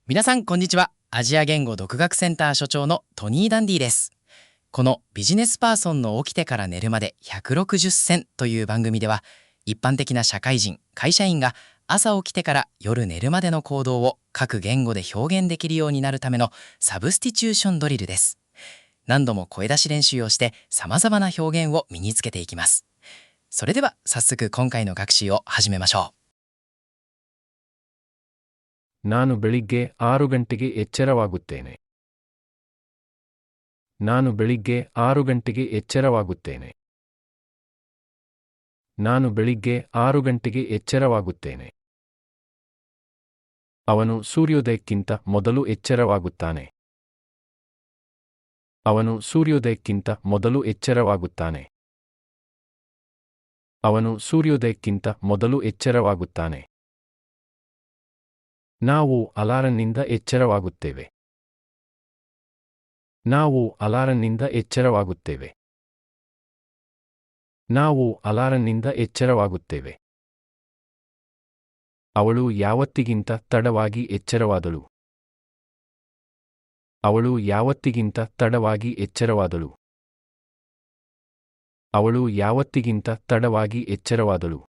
皆さんこんにちは。アジア言語独学センター所長のトニー・ダンディです。このビジネスパーソンの起きてから寝るまで160選という番組では、一般的な社会人、会社員が朝起きてから夜寝るまでの行動を各言語で表現できるようになるためのサブスティチューションドリルです。何度も声出し練習をして様々な表現を身につけていきます。それでは早速今回の学習を始めましょう。ನಾನು ಬೆಳಿಗ್ಗೆ 6 ಗಂಟೆಗೆ ಎಚ್ಚರವಾಗುತ್ತೇನೆ. ನಾನು ಬೆಳಿಗ್ಗೆ 6 ಗಂಟೆಗೆ ಎಚ್ಚರವಾಗುತ್ತೇನೆ. ನಾನು ಬೆಳಿಗ್ಗೆ 6 ಗಂಟೆಗೆ ಎಚ್ಚರವಾಗುತ್ತೇನೆ. ಅವನು ಸೂರ್ಯೋದಯಕ್ಕಿಂತ ಮೊದಲು ಎಚ್ಚರವಾಗುತ್ತಾನೆ. ಅವನು ಸೂರ್ಯೋದಯಕ್ಕಿಂತ ಮೊದಲು ಎಚ್ಚರವಾಗುತ್ತಾನೆ. ಅವನು ಸೂರ್ಯೋದಯಕ್ಕಿಂತ ಮೊದಲು ಎಚ್ಚರವಾಗುತ್ತಾನೆ. ನಾವು ಅಲಾರಂನಿಂದ ಎಚ್ಚರವಾಗುತ್ತೇವೆ. ನಾವು ಅಲಾರಂನಿಂದ ಎಚ್ಚರವಾಗುತ್ತೇವೆ. ನಾವು ಅಲಾರಂನಿಂದ ಎಚ್ಚರವಾಗುತ್ತೇವೆ. ಅವಳು ಯಾವತ್ತಿಗಿಂತ ತಡವಾಗಿ ಎಚ್ಚರವಾದಳು. ಅವಳು ಯಾವತ್ತಿಗಿಂತ ತಡವಾಗಿ ಎಚ್ಚರವಾದಳು. ಅವಳು ಯಾವತ್ತಿಗಿಂತ ತಡವಾಗಿ ಎಚ್ಚರವಾದಳು.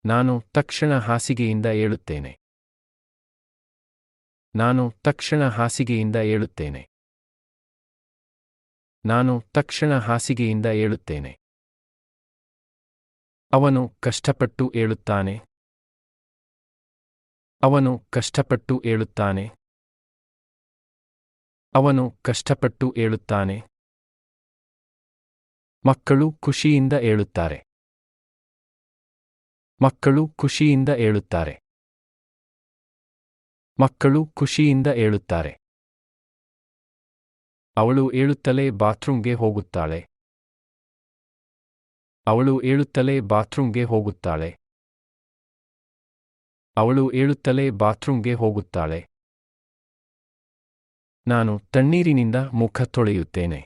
ನಾನು ತಕ್ಷಣ ಹಾಸಿಗೆಯಿಂದ ಏಳುತ್ತೇನೆ. ನಾನು ತಕ್ಷಣ ಹಾಸಿಗೆಯಿಂದ ಏಳುತ್ತೇನೆ. ನಾನು ತಕ್ಷಣ ಹಾಸಿಗೆಯಿಂದ ಏಳುತ್ತೇನೆ. ಅವನು ಕಷ್ಟಪಟ್ಟು ಏಳುತ್ತಾನೆ. ಅವನು ಕಷ್ಟಪಟ್ಟು ಏಳುತ್ತಾನೆ. ಅವನು ಕಷ್ಟಪಟ್ಟು ಏಳುತ್ತಾನೆ. ಮಕ್ಕಳು ಖುಷಿಯಿಂದ ಏಳುತ್ತಾರೆ. ಮಕ್ಕಳು ಖುಷಿಯಿಂದ ಏಳುತ್ತಾರೆ. ಮಕ್ಕಳು ಖುಷಿಯಿಂದ ಏಳುತ್ತಾರೆ. ಅವಳು ಏಳುತ್ತಲೇ ಬಾತ್ರೂಮ್ಗೆ ಹೋಗುತ್ತಾಳೆ. ಅವಳು ಏಳುತ್ತಲೇ ಬಾತ್ರೂಮ್ಗೆ ಹೋಗುತ್ತಾಳೆ. ಅವಳು ಏಳುತ್ತಲೇ ಬಾತ್ರೂಮ್ಗೆ ಹೋಗುತ್ತಾಳೆ. ನಾನು ತಣ್ಣೀರಿನಿಂದ ಮುಖ ತೊಳೆಯುತ್ತೇನೆ.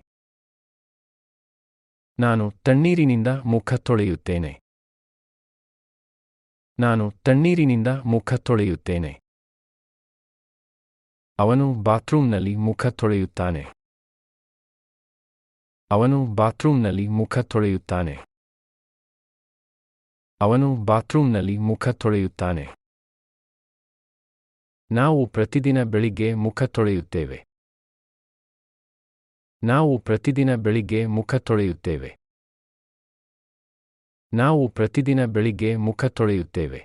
ನಾನು ತಣ್ಣೀರಿನಿಂದ ಮುಖ ತೊಳೆಯುತ್ತೇನೆ. ನಾನು ತಣ್ಣೀರಿನಿಂದ ಮುಖ ತೊಳೆಯುತ್ತೇನೆ. ಅವನು ಬಾತ್ರೂಮ್ನಲ್ಲಿ ಮುಖ ತೊಳೆಯುತ್ತಾನೆ. ಅವನು ಬಾತ್ರೂಮ್ನಲ್ಲಿ ಮುಖ ತೊಳೆಯುತ್ತಾನೆ. ಅವನು ಬಾತ್ರೂಮ್ನಲ್ಲಿ ಮುಖ ತೊಳೆಯುತ್ತಾನೆ. ನಾವು ಪ್ರತಿದಿನ ಬೆಳಿಗ್ಗೆ ಮುಖ ತೊಳೆಯುತ್ತೇವೆ. ನಾವು ಪ್ರತಿದಿನ ಬೆಳಿಗ್ಗೆ ಮುಖ ತೊಳೆಯುತ್ತೇವೆ. ನಾವು ಪ್ರತಿದಿನ ಬೆಳಿಗ್ಗೆ ಮುಖ ತೊಳೆಯುತ್ತೇವೆ.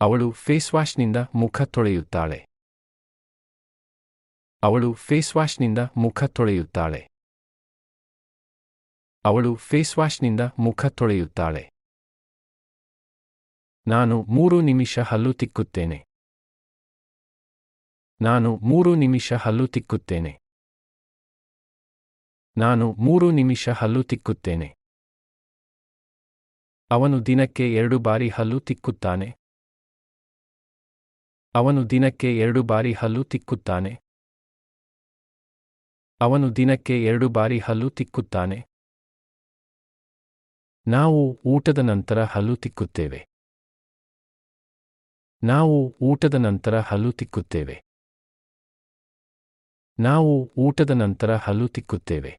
ಅವಳು ಫೇಸ್ವಾಶ್ನಿಂದ ಮುಖ ತೊಳೆಯುತ್ತಾಳೆ. ಅವಳು ಫೇಸ್ವಾಶ್ನಿಂದ ಮುಖ ತೊಳೆಯುತ್ತಾಳೆ. ಅವಳು ಫೇಸ್ವಾಶ್ನಿಂದ ಮುಖ ತೊಳೆಯುತ್ತಾಳೆ. ನಾನು 3 ನಿಮಿಷ ಹಲ್ಲು ತಿಕ್ಕುತ್ತೇನೆ. ನಾನು 3 ನಿಮಿಷ ಹಲ್ಲು ತಿಕ್ಕುತ್ತೇನೆ. ನಾನು 3 ನಿಮಿಷ ಹಲ್ಲು ತಿಕ್ಕುತ್ತೇನೆ. ಅವನು ದಿನಕ್ಕೆ 2 ಬಾರಿ ಹಲ್ಲು ತಿಕ್ಕುತ್ತಾನೆ. ಅವನು ದಿನಕ್ಕೆ 2 ಬಾರಿ ಹಲ್ಲು ತಿಕ್ಕುತ್ತಾನೆ. ಅವನು ದಿನಕ್ಕೆ 2 ಬಾರಿ ಹಲ್ಲು ತಿಕ್ಕುತ್ತಾನೆ. ನಾವು ಊಟದ ನಂತರ ಹಲ್ಲು ತಿಕ್ಕುತ್ತೇವೆ. ನಾವು ಊಟದ ನಂತರ ಹಲ್ಲು ತಿಕ್ಕುತ್ತೇವೆ. ನಾವು ಊಟದ ನಂತರ ಹಲ್ಲು ತಿಕ್ಕುತ್ತೇವೆ.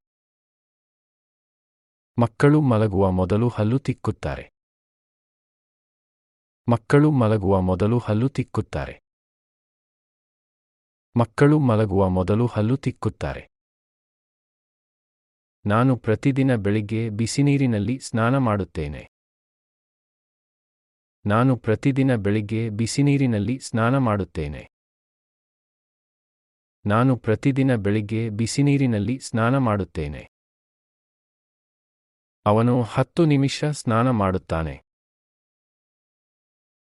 ಮಕ್ಕಳು ಮಲಗುವ ಮೊದಲು ಹಲ್ಲು ತಿಕ್ಕುತ್ತಾರೆ. ಮಕ್ಕಳು ಮಲಗುವ ಮೊದಲು ಹಲ್ಲು ತಿಕ್ಕುತ್ತಾರೆ. ಮಕ್ಕಳು ಮಲಗುವ ಮೊದಲು ಹಲ್ಲು ತಿಕ್ಕುತ್ತಾರೆ. ನಾನು ಪ್ರತಿದಿನ ಬೆಳಿಗ್ಗೆ ಬಿಸಿನೀರಿನಲ್ಲಿ ಸ್ನಾನ ಮಾಡುತ್ತೇನೆ. ನಾನು ಪ್ರತಿದಿನ ಬೆಳಿಗ್ಗೆ ಬಿಸಿನೀರಿನಲ್ಲಿ ಸ್ನಾನ ಮಾಡುತ್ತೇನೆ. ನಾನು ಪ್ರತಿದಿನ ಬೆಳಿಗ್ಗೆ ಬಿಸಿನೀರಿನಲ್ಲಿ ಸ್ನಾನ ಮಾಡುತ್ತೇನೆ. ಅವನು 10 ನಿಮಿಷ ಸ್ನಾನ ಮಾಡುತ್ತಾನೆ.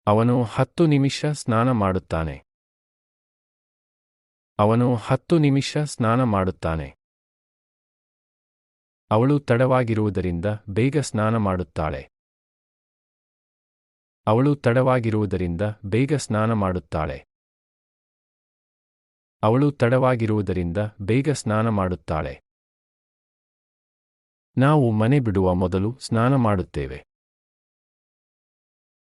ಅವನು 10 ನಿಮಿಷ ಸ್ನಾನ ಮಾಡುತ್ತಾನೆ. ಅವನು 10 ನಿಮಿಷ ಸ್ನಾನ ಮಾಡುತ್ತಾನೆ. ಅವಳು ತಡವಾಗಿರುವುದರಿಂದ ಬೇಗ ಸ್ನಾನ ಮಾಡುತ್ತಾಳೆ. ಅವಳು ತಡವಾಗಿರುವುದರಿಂದ ಬೇಗ ಸ್ನಾನ ಮಾಡುತ್ತಾಳೆ. ಅವಳು ತಡವಾಗಿರುವುದರಿಂದ ಬೇಗ ಸ್ನಾನ ಮಾಡುತ್ತಾಳೆ. ನಾವು ಮನೆ ಬಿಡುವ ಮೊದಲು ಸ್ನಾನ ಮಾಡುತ್ತೇವೆ.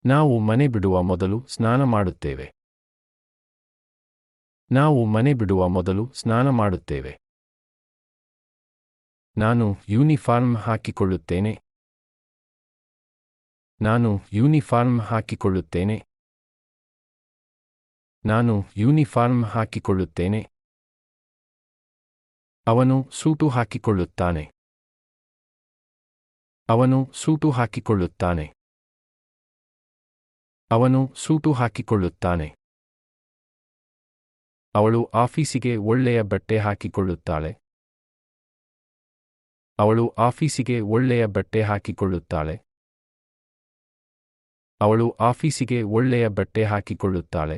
ನಾವು ಮನೆ ಬಿಡುವ ಮೊದಲು ಸ್ನಾನ ಮಾಡುತ್ತೇವೆ. ನಾವು ಮನೆ ಬಿಡುವ ಮೊದಲು ಸ್ನಾನ ಮಾಡುತ್ತೇವೆ. ನಾನು ಯೂನಿಫಾರ್ಮ್ ಹಾಕಿಕೊಳ್ಳುತ್ತೇನೆ. ನಾನು ಯೂನಿಫಾರ್ಮ್ ಹಾಕಿಕೊಳ್ಳುತ್ತೇನೆ. ನಾನು ಯೂನಿಫಾರ್ಮ್ ಹಾಕಿಕೊಳ್ಳುತ್ತೇನೆ. ಅವನು ಸೂಟು ಹಾಕಿಕೊಳ್ಳುತ್ತಾನೆ. ಅವನು ಸೂಟು ಹಾಕಿಕೊಳ್ಳುತ್ತಾನೆ. ಅವನು ಸೂಟು ಹಾಕಿಕೊಳ್ಳುತ್ತಾನೆ. ಅವಳು ಆಫೀಸಿಗೆ ಒಳ್ಳೆಯ ಬಟ್ಟೆ ಹಾಕಿಕೊಳ್ಳುತ್ತಾಳೆ. ಅವಳು ಆಫೀಸಿಗೆ ಒಳ್ಳೆಯ ಬಟ್ಟೆ ಹಾಕಿಕೊಳ್ಳುತ್ತಾಳೆ. ಅವಳು ಆಫೀಸಿಗೆ ಒಳ್ಳೆಯ ಬಟ್ಟೆ ಹಾಕಿಕೊಳ್ಳುತ್ತಾಳೆ.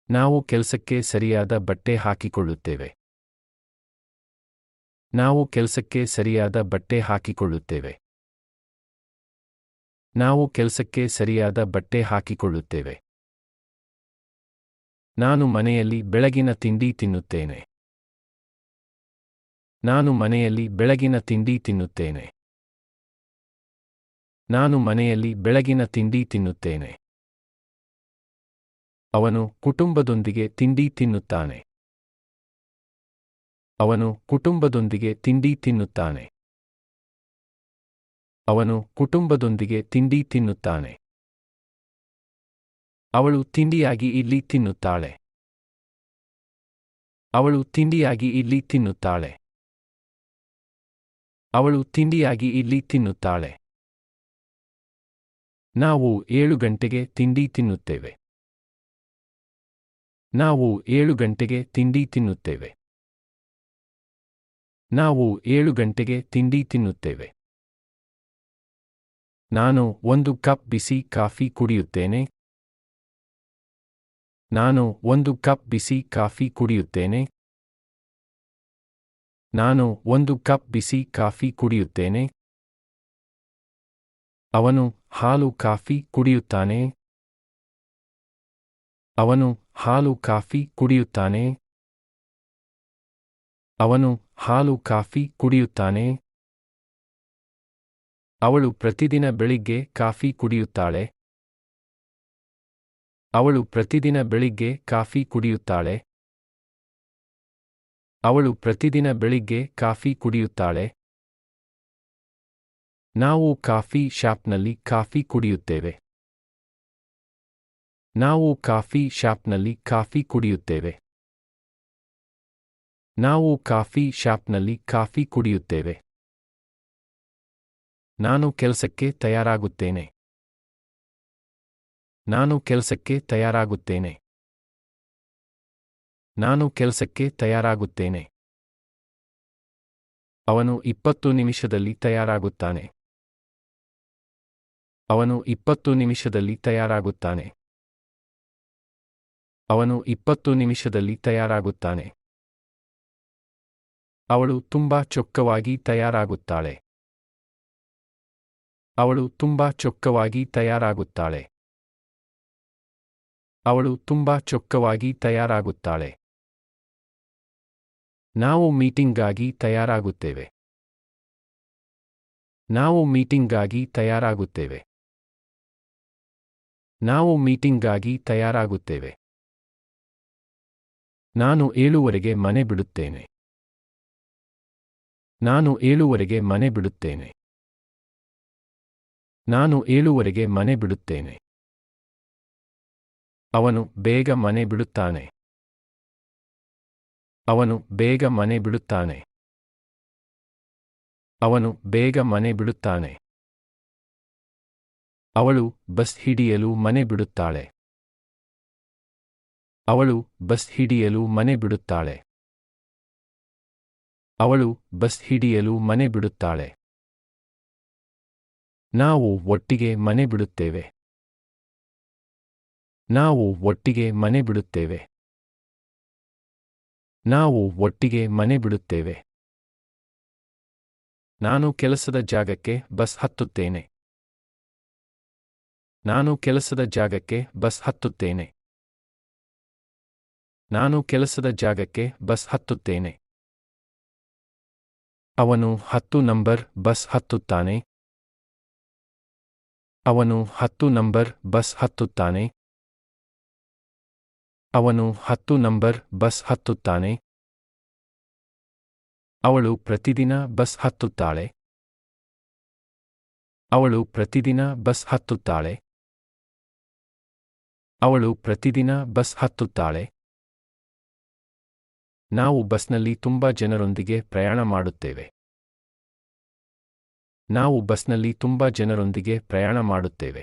ನಾವು ಕೆಲಸಕ್ಕೆ ಸರಿಯಾದ ಬಟ್ಟೆ ಹಾಕಿಕೊಳ್ಳುತ್ತೇವೆ. ನಾವು ಕೆಲಸಕ್ಕೆ ಸರಿಯಾದ ಬಟ್ಟೆ ಹಾಕಿಕೊಳ್ಳುತ್ತೇವೆ. ನಾವು ಕೆಲಸಕ್ಕೆ ಸರಿಯಾದ ಬಟ್ಟೆ ಹಾಕಿಕೊಳ್ಳುತ್ತೇವೆ. ನಾನು ಮನೆಯಲ್ಲಿ ಬೆಳಗಿನ ತಿಂಡಿ ತಿನ್ನುತ್ತೇನೆ. ನಾನು ಮನೆಯಲ್ಲಿ ಬೆಳಗಿನ ತಿಂಡಿ ತಿನ್ನುತ್ತೇನೆ. ನಾನು ಮನೆಯಲ್ಲಿ ಬೆಳಗಿನ ತಿಂಡಿ ತಿನ್ನುತ್ತೇನೆ. ಅವನು ಕುಟುಂಬದೊಂದಿಗೆ ತಿಂಡಿ ತಿನ್ನುತ್ತಾನೆ. ಅವನು ಕುಟುಂಬದೊಂದಿಗೆ ತಿಂಡಿ ತಿನ್ನುತ್ತಾನೆ. ಅವನು ಕುಟುಂಬದೊಂದಿಗೆ ತಿಂಡಿ ತಿನ್ನುತ್ತಾನೆ. ಅವಳು ತಿಂಡಿಯಾಗಿ ಇಲ್ಲಿ ತಿನ್ನುತ್ತಾಳೆ. ಅವಳು ತಿಂಡಿಯಾಗಿ ಇಲ್ಲಿ ತಿನ್ನುತ್ತಾಳೆ. ಅವಳು ತಿಂಡಿಯಾಗಿ ಇಲ್ಲಿ ತಿನ್ನುತ್ತಾಳೆ. ನಾವು 7 ಗಂಟೆಗೆ ತಿಂಡಿ ತಿನ್ನುತ್ತೇವೆ. ನಾವು 7 ಗಂಟೆಗೆ ತಿಂಡಿ ತಿನ್ನುತ್ತೇವೆ. ನಾವು 7 ಗಂಟೆಗೆ ತಿಂಡಿ ತಿನ್ನುತ್ತೇವೆ. ನಾನು 1 ಕಪ್ ಬಿಸಿ ಕಾಫಿ ಕುಡಿಯುತ್ತೇನೆ. ನಾನು 1 ಕಪ್ ಬಿಸಿ ಕಾಫಿ ಕುಡಿಯುತ್ತೇನೆ. ನಾನು 1 ಕಪ್ ಬಿಸಿ ಕಾಫಿ ಕುಡಿಯುತ್ತೇನೆ. ಅವನು ಹಾಲು ಕಾಫಿ ಕುಡಿಯುತ್ತಾನೆ. ಅವನು ಹಾಲು ಕಾಫಿ ಕುಡಿಯುತ್ತಾನೆ. ಅವನು ಹಾಲು ಕಾಫಿ ಕುಡಿಯುತ್ತಾನೆ. ಅವಳು ಪ್ರತಿದಿನ ಬೆಳಿಗ್ಗೆ ಕಾಫಿ ಕುಡಿಯುತ್ತಾಳೆ. ಅವಳು ಪ್ರತಿದಿನ ಬೆಳಿಗ್ಗೆ ಕಾಫಿ ಕುಡಿಯುತ್ತಾಳೆ. ಅವಳು ಪ್ರತಿದಿನ ಬೆಳಿಗ್ಗೆ ಕಾಫಿ ಕುಡಿಯುತ್ತಾಳೆ. ನಾವು ಕಾಫಿ ಶಾಪ್ನಲ್ಲಿ ಕಾಫಿ ಕುಡಿಯುತ್ತೇವೆ. ನಾವು ಕಾಫಿ ಶಾಪ್ನಲ್ಲಿ ಕಾಫಿ ಕುಡಿಯುತ್ತೇವೆ. ನಾವು ಕಾಫಿ ಶಾಪ್ನಲ್ಲಿ ಕಾಫಿ ಕುಡಿಯುತ್ತೇವೆ. ನಾನು ಕೆಲಸಕ್ಕೆ ತಯಾರಾಗುತ್ತೇನೆ. ನಾನು ಕೆಲಸಕ್ಕೆ ತಯಾರಾಗುತ್ತೇನೆ. ನಾನು ಕೆಲಸಕ್ಕೆ ತಯಾರಾಗುತ್ತೇನೆ. ಅವನು 20 ನಿಮಿಷದಲ್ಲಿ ತಯಾರಾಗುತ್ತಾನೆ. ಅವನು 20 ನಿಮಿಷದಲ್ಲಿ ತಯಾರಾಗುತ್ತಾನೆ. ಅವನು 20 ನಿಮಿಷದಲ್ಲಿ ತಯಾರಾಗುತ್ತಾನೆ. ಅವಳು ತುಂಬಾ ಚೊಕ್ಕವಾಗಿ ತಯಾರಾಗುತ್ತಾಳೆ. ಅವಳು ತುಂಬಾ ಚೊಕ್ಕವಾಗಿ ತಯಾರಾಗುತ್ತಾಳೆ. ಅವಳು ತುಂಬಾ ಚೊಕ್ಕವಾಗಿ ತಯಾರಾಗುತ್ತಾಳೆ. ನಾವು ಮೀಟಿಂಗ್ಗಾಗಿ ತಯಾರಾಗುತ್ತೇವೆ. ನಾವು ಮೀಟಿಂಗ್ಗಾಗಿ ತಯಾರಾಗುತ್ತೇವೆ. ನಾವು ಮೀಟಿಂಗ್ಗಾಗಿ ತಯಾರಾಗುತ್ತೇವೆ. ನಾನು 7 ಮನೆ ಬಿಡುತ್ತೇನೆ. ನಾನು 7 ಮನೆ ಬಿಡುತ್ತೇನೆ. ನಾನು 7 ಮನೆ ಬಿಡುತ್ತೇನೆ. ಅವನು ಬೇಗ ಮನೆ ಬಿಡುತ್ತಾನೆ. ಅವನು ಬೇಗ ಮನೆ ಬಿಡುತ್ತಾನೆ. ಅವನು ಬೇಗ ಮನೆ ಬಿಡುತ್ತಾನೆ. ಅವಳು ಬಸ್ ಹಿಡಿಯಲು ಮನೆ ಬಿಡುತ್ತಾಳೆ. ಅವಳು ಬಸ್ ಹಿಡಿಯಲು ಮನೆ ಬಿಡುತ್ತಾಳೆ. ಅವಳು ಬಸ್ ಹಿಡಿಯಲು ಮನೆ ಬಿಡುತ್ತಾಳೆ. ನಾವು ಒಟ್ಟಿಗೆ ಮನೆ ಬಿಡುತ್ತೇವೆ. ನಾವು ಒಟ್ಟಿಗೆ ಮನೆ ಬಿಡುತ್ತೇವೆ. ನಾವು ಒಟ್ಟಿಗೆ ಮನೆ ಬಿಡುತ್ತೇವೆ. ನಾನು ಕೆಲಸದ ಜಾಗಕ್ಕೆ ಬಸ್ ಹತ್ತುತ್ತೇನೆ. ನಾನು ಕೆಲಸದ ಜಾಗಕ್ಕೆ ಬಸ್ ಹತ್ತುತ್ತೇನೆ. ನಾನು ಕೆಲಸದ ಜಾಗಕ್ಕೆ ಬಸ್ ಹತ್ತುತ್ತೇನೆ. ಅವನು 10 ನಂಬರ್ ಬಸ್ ಹತ್ತುತ್ತಾನೆ. ಅವನು 10 ನಂಬರ್ ಬಸ್ ಹತ್ತುತ್ತಾನೆ. ಅವನು 10 ನಂಬರ್ ಬಸ್ ಹತ್ತುತ್ತಾನೆ. ಅವಳು ಪ್ರತಿದಿನ ಬಸ್ ಹತ್ತುತ್ತಾಳೆ. ಅವಳು ಪ್ರತಿದಿನ ಬಸ್ ಹತ್ತುತ್ತಾಳೆ. ಅವಳು ಪ್ರತಿದಿನ ಬಸ್ ಹತ್ತುತ್ತಾಳೆ. ನಾವು ಬಸ್ನಲ್ಲಿ ತುಂಬಾ ಜನರೊಂದಿಗೆ ಪ್ರಯಾಣ ಮಾಡುತ್ತೇವೆ. ನಾವು ಬಸ್ನಲ್ಲಿ ತುಂಬಾ ಜನರೊಂದಿಗೆ ಪ್ರಯಾಣ ಮಾಡುತ್ತೇವೆ.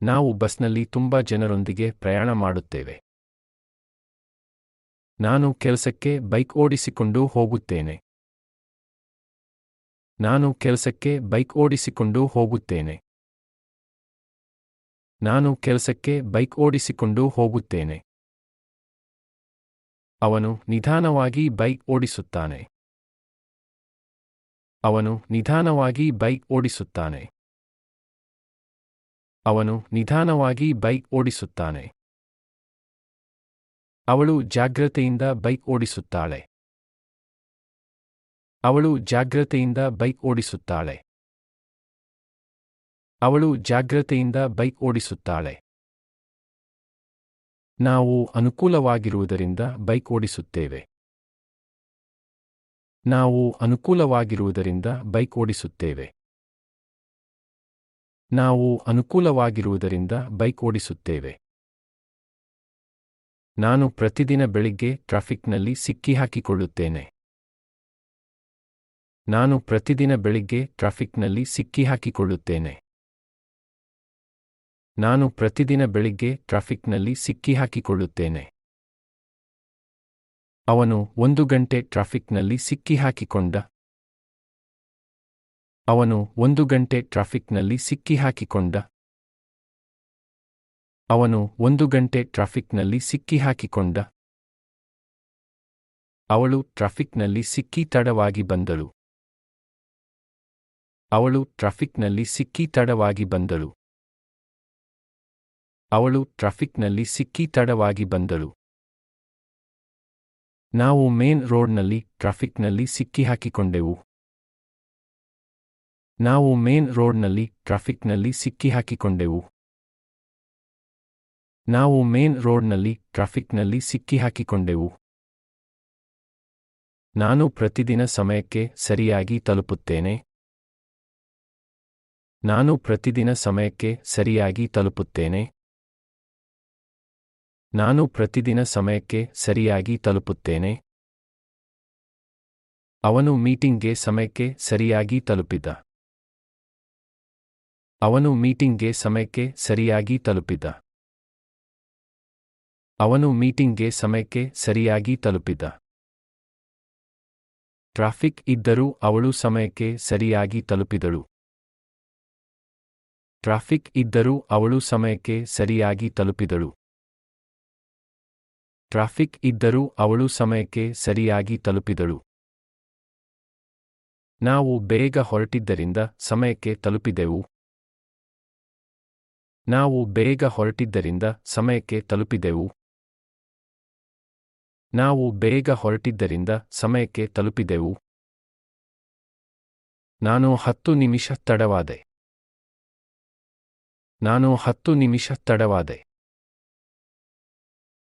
ನಾವು ಬಸ್ನಲ್ಲಿ ತುಂಬಾ ಜನರೊಂದಿಗೆ ಪ್ರಯಾಣ ಮಾಡುತ್ತೇವೆ. ನಾನು ಕೆಲಸಕ್ಕೆ ಬೈಕ್ ಓಡಿಸಿಕೊಂಡು ಹೋಗುತ್ತೇನೆ. ನಾನು ಕೆಲಸಕ್ಕೆ ಬೈಕ್ ಓಡಿಸಿಕೊಂಡು ಹೋಗುತ್ತೇನೆ. ನಾನು ಕೆಲಸಕ್ಕೆ ಬೈಕ್ ಓಡಿಸಿಕೊಂಡು ಹೋಗುತ್ತೇನೆ. ಅವನು ನಿಧಾನವಾಗಿ ಬೈಕ್ ಓಡಿಸುತ್ತಾನೆ. ಅವನು ನಿಧಾನವಾಗಿ ಬೈಕ್ ಓಡಿಸುತ್ತಾನೆ. ಅವನು ನಿಧಾನವಾಗಿ ಬೈಕ್ ಓಡಿಸುತ್ತಾನೆ. ಅವಳು ಜಾಗ್ರತೆಯಿಂದ ಬೈಕ್ ಓಡಿಸುತ್ತಾಳೆ. ಅವಳು ಜಾಗ್ರತೆಯಿಂದ ಬೈಕ್ ಓಡಿಸುತ್ತಾಳೆ. ಅವಳು ಜಾಗ್ರತೆಯಿಂದ ಬೈಕ್ ಓಡಿಸುತ್ತಾಳೆ. ನಾವು ಅನುಕೂಲವಾಗಿರುವುದರಿಂದ ಬೈಕ್ ಓಡಿಸುತ್ತೇವೆ. ನಾವು ಅನುಕೂಲವಾಗಿರುವುದರಿಂದ ಬೈಕ್ ಓಡಿಸುತ್ತೇವೆ. ನಾವು ಅನುಕೂಲವಾಗಿರುವುದರಿಂದ ಬೈಕ್ ಓಡಿಸುತ್ತೇವೆ. ನಾನು ಪ್ರತಿದಿನ ಬೆಳಿಗ್ಗೆ ಟ್ರಾಫಿಕ್ನಲ್ಲಿ ಸಿಕ್ಕಿಹಾಕಿಕೊಳ್ಳುತ್ತೇನೆ. ನಾನು ಪ್ರತಿದಿನ ಬೆಳಿಗ್ಗೆ ಟ್ರಾಫಿಕ್ನಲ್ಲಿ ಸಿಕ್ಕಿಹಾಕಿಕೊಳ್ಳುತ್ತೇನೆ. ನಾನು ಪ್ರತಿದಿನ ಬೆಳಿಗ್ಗೆ ಟ್ರಾಫಿಕ್ನಲ್ಲಿ ಸಿಕ್ಕಿಹಾಕಿಕೊಳ್ಳುತ್ತೇನೆ. ಅವನು 1 ಗಂಟೆ ಟ್ರಾಫಿಕ್ನಲ್ಲಿ ಸಿಕ್ಕಿಹಾಕಿಕೊಂಡ. ಅವನು 1 ಗಂಟೆ ಟ್ರಾಫಿಕ್ನಲ್ಲಿ ಸಿಕ್ಕಿಹಾಕಿಕೊಂಡ. ಅವನು 1 ಗಂಟೆ ಟ್ರಾಫಿಕ್ನಲ್ಲಿ ಸಿಕ್ಕಿಹಾಕಿಕೊಂಡ. ಅವಳು ಟ್ರಾಫಿಕ್ನಲ್ಲಿ ಸಿಕ್ಕಿ ತಡವಾಗಿ ಬಂದಳು. ಅವಳು ಟ್ರಾಫಿಕ್ನಲ್ಲಿ ಸಿಕ್ಕಿ ತಡವಾಗಿ ಬಂದಳು. ಅವಳು ಟ್ರಾಫಿಕ್ನಲ್ಲಿ ಸಿಕ್ಕಿ ತಡವಾಗಿ ಬಂದಳು. ನಾವು ಮೇನ್ ರೋಡ್ನಲ್ಲಿ ಟ್ರಾಫಿಕ್ನಲ್ಲಿ ಸಿಕ್ಕಿಹಾಕಿಕೊಂಡೆವು. ನಾವು ಮೇನ್ ರೋಡ್ನಲ್ಲಿ ಟ್ರಾಫಿಕ್ನಲ್ಲಿ ಸಿಕ್ಕಿಹಾಕಿಕೊಂಡೆವು. ನಾವು ಮೇನ್ ರೋಡ್ನಲ್ಲಿ ಟ್ರಾಫಿಕ್ನಲ್ಲಿ ಸಿಕ್ಕಿಹಾಕಿಕೊಂಡೆವು. ನಾನು ಪ್ರತಿದಿನ ಸಮಯಕ್ಕೆ ಸರಿಯಾಗಿ ತಲುಪುತ್ತೇನೆ. ನಾನು ಪ್ರತಿದಿನ ಸಮಯಕ್ಕೆ ಸರಿಯಾಗಿ ತಲುಪುತ್ತೇನೆ. ನಾನು ಪ್ರತಿದಿನ ಸಮಯಕ್ಕೆ ಸರಿಯಾಗಿ ತಲುಪುತ್ತೇನೆ. ಅವನು ಮೀಟಿಂಗ್ಗೆ ಸಮಯಕ್ಕೆ ಸರಿಯಾಗಿ ತಲುಪಿದ. ಅವನು ಮೀಟಿಂಗ್ಗೆ ಸಮಯಕ್ಕೆ ಸರಿಯಾಗಿ ತಲುಪಿದ. ಅವನು ಮೀಟಿಂಗ್ಗೆ ಸಮಯಕ್ಕೆ ಸರಿಯಾಗಿ ತಲುಪಿದ. ಟ್ರಾಫಿಕ್ ಇದ್ದರೂ ಅವಳು ಸಮಯಕ್ಕೆ ಸರಿಯಾಗಿ ತಲುಪಿದಳು. ಟ್ರಾಫಿಕ್ ಇದ್ದರೂ ಅವಳು ಸಮಯಕ್ಕೆ ಸರಿಯಾಗಿ ತಲುಪಿದಳು. ಟ್ರಾಫಿಕ್ ಇದ್ದರೂ ಅವಳು ಸಮಯಕ್ಕೆ ಸರಿಯಾಗಿ ತಲುಪಿದಳು. ನಾವು ಬೇಗ ಹೊರಟಿದ್ದರಿಂದ ಸಮಯಕ್ಕೆ ತಲುಪಿದೆವು. ನಾವು ಬೇಗ ಹೊರಟಿದ್ದರಿಂದ ಸಮಯಕ್ಕೆ ತಲುಪಿದೆವು. ನಾವು ಬೇಗ ಹೊರಟಿದ್ದರಿಂದ ಸಮಯಕ್ಕೆ ತಲುಪಿದೆವು. ನಾನು 10 ನಿಮಿಷ ತಡವಾದೆ. ನಾನು 10 ನಿಮಿಷ ತಡವಾದೆ.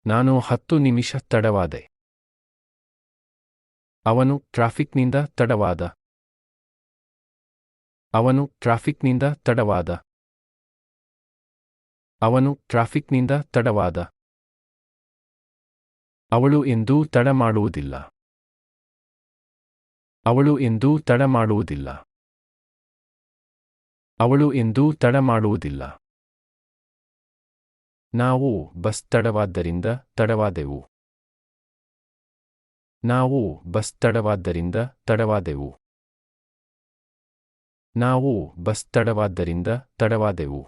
ನಾನು 10 ನಿಮಿಷ ತಡವಾದೆ. ಅವನು ಟ್ರಾಫಿಕ್ನಿಂದ ತಡವಾದ. ಅವನು ಟ್ರಾಫಿಕ್ನಿಂದ ತಡವಾದ. ಅವನು ಟ್ರಾಫಿಕ್ನಿಂದ ತಡವಾದ. ಅವಳು ಎಂದೂ ತಡ ಮಾಡುವುದಿಲ್ಲ. ಅವಳು ಎಂದೂ ತಡ ಮಾಡುವುದಿಲ್ಲ. ಅವಳು ಎಂದೂ ತಡ ಮಾಡುವುದಿಲ್ಲ. ನಾವು ಬಸ್ ತಡವಾದ್ದರಿಂದ ತಡವಾದೆವು. ನಾವು ಬಸ್ ತಡವಾದ್ದರಿಂದ ತಡವಾದೆವು. ನಾವು ಬಸ್ ತಡವಾದ್ದರಿಂದ ತಡವಾದೆವು.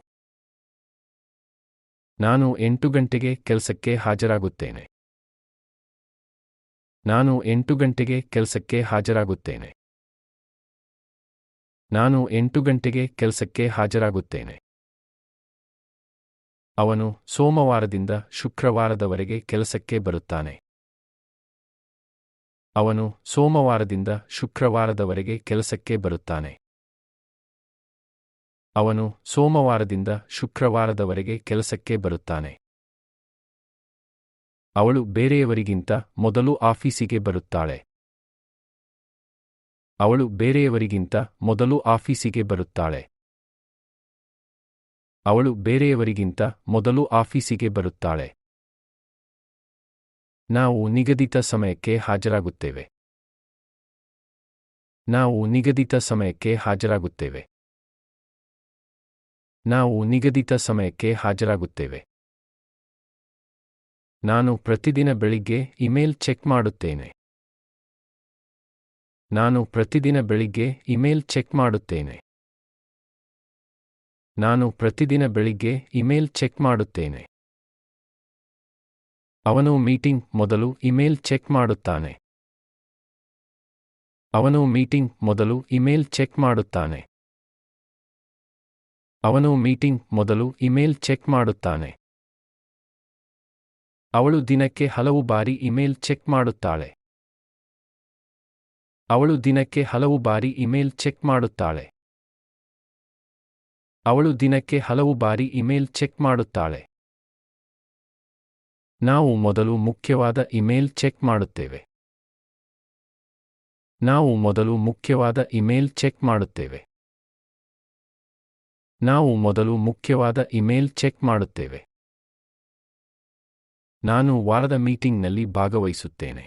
ನಾನು 8 ಗಂಟೆಗೆ ಕೆಲಸಕ್ಕೆ ಹಾಜರಾಗುತ್ತೇನೆ. ನಾನು 8 ಗಂಟೆಗೆ ಕೆಲಸಕ್ಕೆ ಹಾಜರಾಗುತ್ತೇನೆ. ನಾನು 8 ಗಂಟೆಗೆ ಕೆಲಸಕ್ಕೆ ಹಾಜರಾಗುತ್ತೇನೆ. ಅವನು ಸೋಮವಾರದಿಂದ ಶುಕ್ರವಾರದವರೆಗೆ ಕೆಲಸಕ್ಕೆ ಬರುತ್ತಾನೆ. ಅವನು ಸೋಮವಾರದಿಂದ ಶುಕ್ರವಾರದವರೆಗೆ ಕೆಲಸಕ್ಕೆ ಬರುತ್ತಾನೆ. ಅವನು ಸೋಮವಾರದಿಂದ ಶುಕ್ರವಾರದವರೆಗೆ ಕೆಲಸಕ್ಕೆ ಬರುತ್ತಾನೆ. ಅವಳು ಬೇರೆಯವರಿಗಿಂತ ಮೊದಲು ಆಫೀಸಿಗೆ ಬರುತ್ತಾಳೆ. ಅವಳು ಬೇರೆಯವರಿಗಿಂತ ಮೊದಲು ಆಫೀಸಿಗೆ ಬರುತ್ತಾಳೆ. ಅವಳು ಬೇರೆಯವರಿಗಿಂತ ಮೊದಲು ಆಫೀಸಿಗೆ ಬರುತ್ತಾಳೆ. ನಾವು ನಿಗದಿತ ಸಮಯಕ್ಕೆ ಹಾಜರಾಗುತ್ತೇವೆ. ನಾವು ನಿಗದಿತ ಸಮಯಕ್ಕೆ ಹಾಜರಾಗುತ್ತೇವೆ. ನಾವು ನಿಗದಿತ ಸಮಯಕ್ಕೆ ಹಾಜರಾಗುತ್ತೇವೆ. ನಾನು ಪ್ರತಿದಿನ ಬೆಳಿಗ್ಗೆ ಇಮೇಲ್ ಚೆಕ್ ಮಾಡುತ್ತೇನೆ. ನಾನು ಪ್ರತಿದಿನ ಬೆಳಿಗ್ಗೆ ಇಮೇಲ್ ಚೆಕ್ ಮಾಡುತ್ತೇನೆ. ನಾನು ಪ್ರತಿದಿನ ಬೆಳಿಗ್ಗೆ ಇಮೇಲ್ ಚೆಕ್ ಮಾಡುತ್ತೇನೆ. ಅವನು ಮೀಟಿಂಗ್ ಮೊದಲು ಇಮೇಲ್ ಚೆಕ್ ಮಾಡುತ್ತಾನೆ. ಅವನು ಮೀಟಿಂಗ್ ಮೊದಲು ಇಮೇಲ್ ಚೆಕ್ ಮಾಡುತ್ತಾನೆ. ಅವನು ಮೀಟಿಂಗ್ ಮೊದಲು ಇಮೇಲ್ ಚೆಕ್ ಮಾಡುತ್ತಾನೆ. ಅವಳು ದಿನಕ್ಕೆ ಹಲವು ಬಾರಿ ಇಮೇಲ್ ಚೆಕ್ ಮಾಡುತ್ತಾಳೆ. ಅವಳು ದಿನಕ್ಕೆ ಹಲವು ಬಾರಿ ಇಮೇಲ್ ಚೆಕ್ ಮಾಡುತ್ತಾಳೆ. ಅವಳು ದಿನಕ್ಕೆ ಹಲವು ಬಾರಿ ಇಮೇಲ್ ಚೆಕ್ ಮಾಡುತ್ತಾಳೆ. ನಾವು ಮೊದಲು ಮುಖ್ಯವಾದ ಇಮೇಲ್ ಚೆಕ್ ಮಾಡುತ್ತೇವೆ. ನಾವು ಮೊದಲು ಮುಖ್ಯವಾದ ಇಮೇಲ್ ಚೆಕ್ ಮಾಡುತ್ತೇವೆ. ನಾವು ಮೊದಲು ಮುಖ್ಯವಾದ ಇಮೇಲ್ ಚೆಕ್ ಮಾಡುತ್ತೇವೆ. ನಾನು ವಾರದ ಮೀಟಿಂಗ್ನಲ್ಲಿ ಭಾಗವಹಿಸುತ್ತೇನೆ.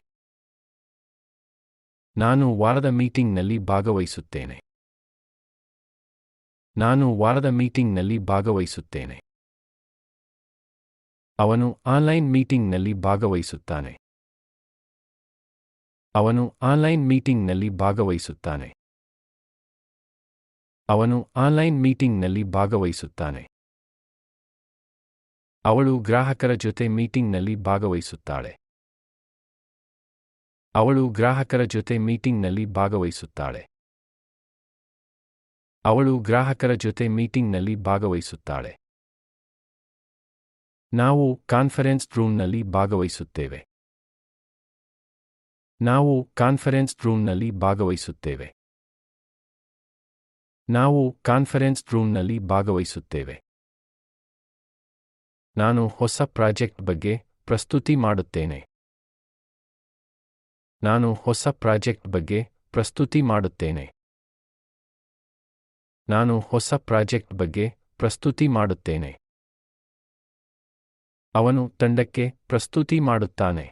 ನಾನು ವಾರದ ಮೀಟಿಂಗ್ನಲ್ಲಿ ಭಾಗವಹಿಸುತ್ತೇನೆ. ನಾನು ವಾರದ ಮೀಟಿಂಗ್ನಲ್ಲಿ ಭಾಗವಹಿಸುತ್ತೇನೆ. ಅವನು ಆನ್ಲೈನ್ ಮೀಟಿಂಗ್ನಲ್ಲಿ ಭಾಗವಹಿಸುತ್ತಾನೆ. ಅವನು ಆನ್ಲೈನ್ ಮೀಟಿಂಗ್ನಲ್ಲಿ ಭಾಗವಹಿಸುತ್ತಾನೆ. ಅವನು ಆನ್ಲೈನ್ ಮೀಟಿಂಗ್ನಲ್ಲಿ ಭಾಗವಹಿಸುತ್ತಾನೆ. ಅವಳು ಗ್ರಾಹಕರ ಜೊತೆ ಮೀಟಿಂಗ್ನಲ್ಲಿ ಭಾಗವಹಿಸುತ್ತಾಳೆ. ಅವಳು ಗ್ರಾಹಕರ ಜೊತೆ ಮೀಟಿಂಗ್ನಲ್ಲಿ ಭಾಗವಹಿಸುತ್ತಾಳೆ. ಅವಳು ಗ್ರಾಹಕರ ಜೊತೆ ಮೀಟಿಂಗ್ನಲ್ಲಿ ಭಾಗವಹಿಸುತ್ತಾಳೆ. ನಾವು ಕಾನ್ಫರೆನ್ಸ್ ರೂಮ್ನಲ್ಲಿ ಭಾಗವಹಿಸುತ್ತೇವೆ. ನಾವು ಕಾನ್ಫರೆನ್ಸ್ ರೂಮ್ನಲ್ಲಿ ಭಾಗವಹಿಸುತ್ತೇವೆ. ನಾವು ಕಾನ್ಫರೆನ್ಸ್ ರೂಮ್ನಲ್ಲಿ ಭಾಗವಹಿಸುತ್ತೇವೆ. ನಾನು ಹೊಸ ಪ್ರಾಜೆಕ್ಟ್ ಬಗ್ಗೆ ಪ್ರಸ್ತುತಿ ಮಾಡುತ್ತೇನೆ. ನಾನು ಹೊಸ ಪ್ರಾಜೆಕ್ಟ್ ಬಗ್ಗೆ ಪ್ರಸ್ತುತಿ ಮಾಡುತ್ತೇನೆ. ನಾನು ಹೊಸ ಪ್ರಾಜೆಕ್ಟ್ ಬಗ್ಗೆ ಪ್ರಸ್ತುತಿ ಮಾಡುತ್ತೇನೆ. ಅವನು ತಂಡಕ್ಕೆ ಪ್ರಸ್ತುತಿ ಮಾಡುತ್ತಾನೆ.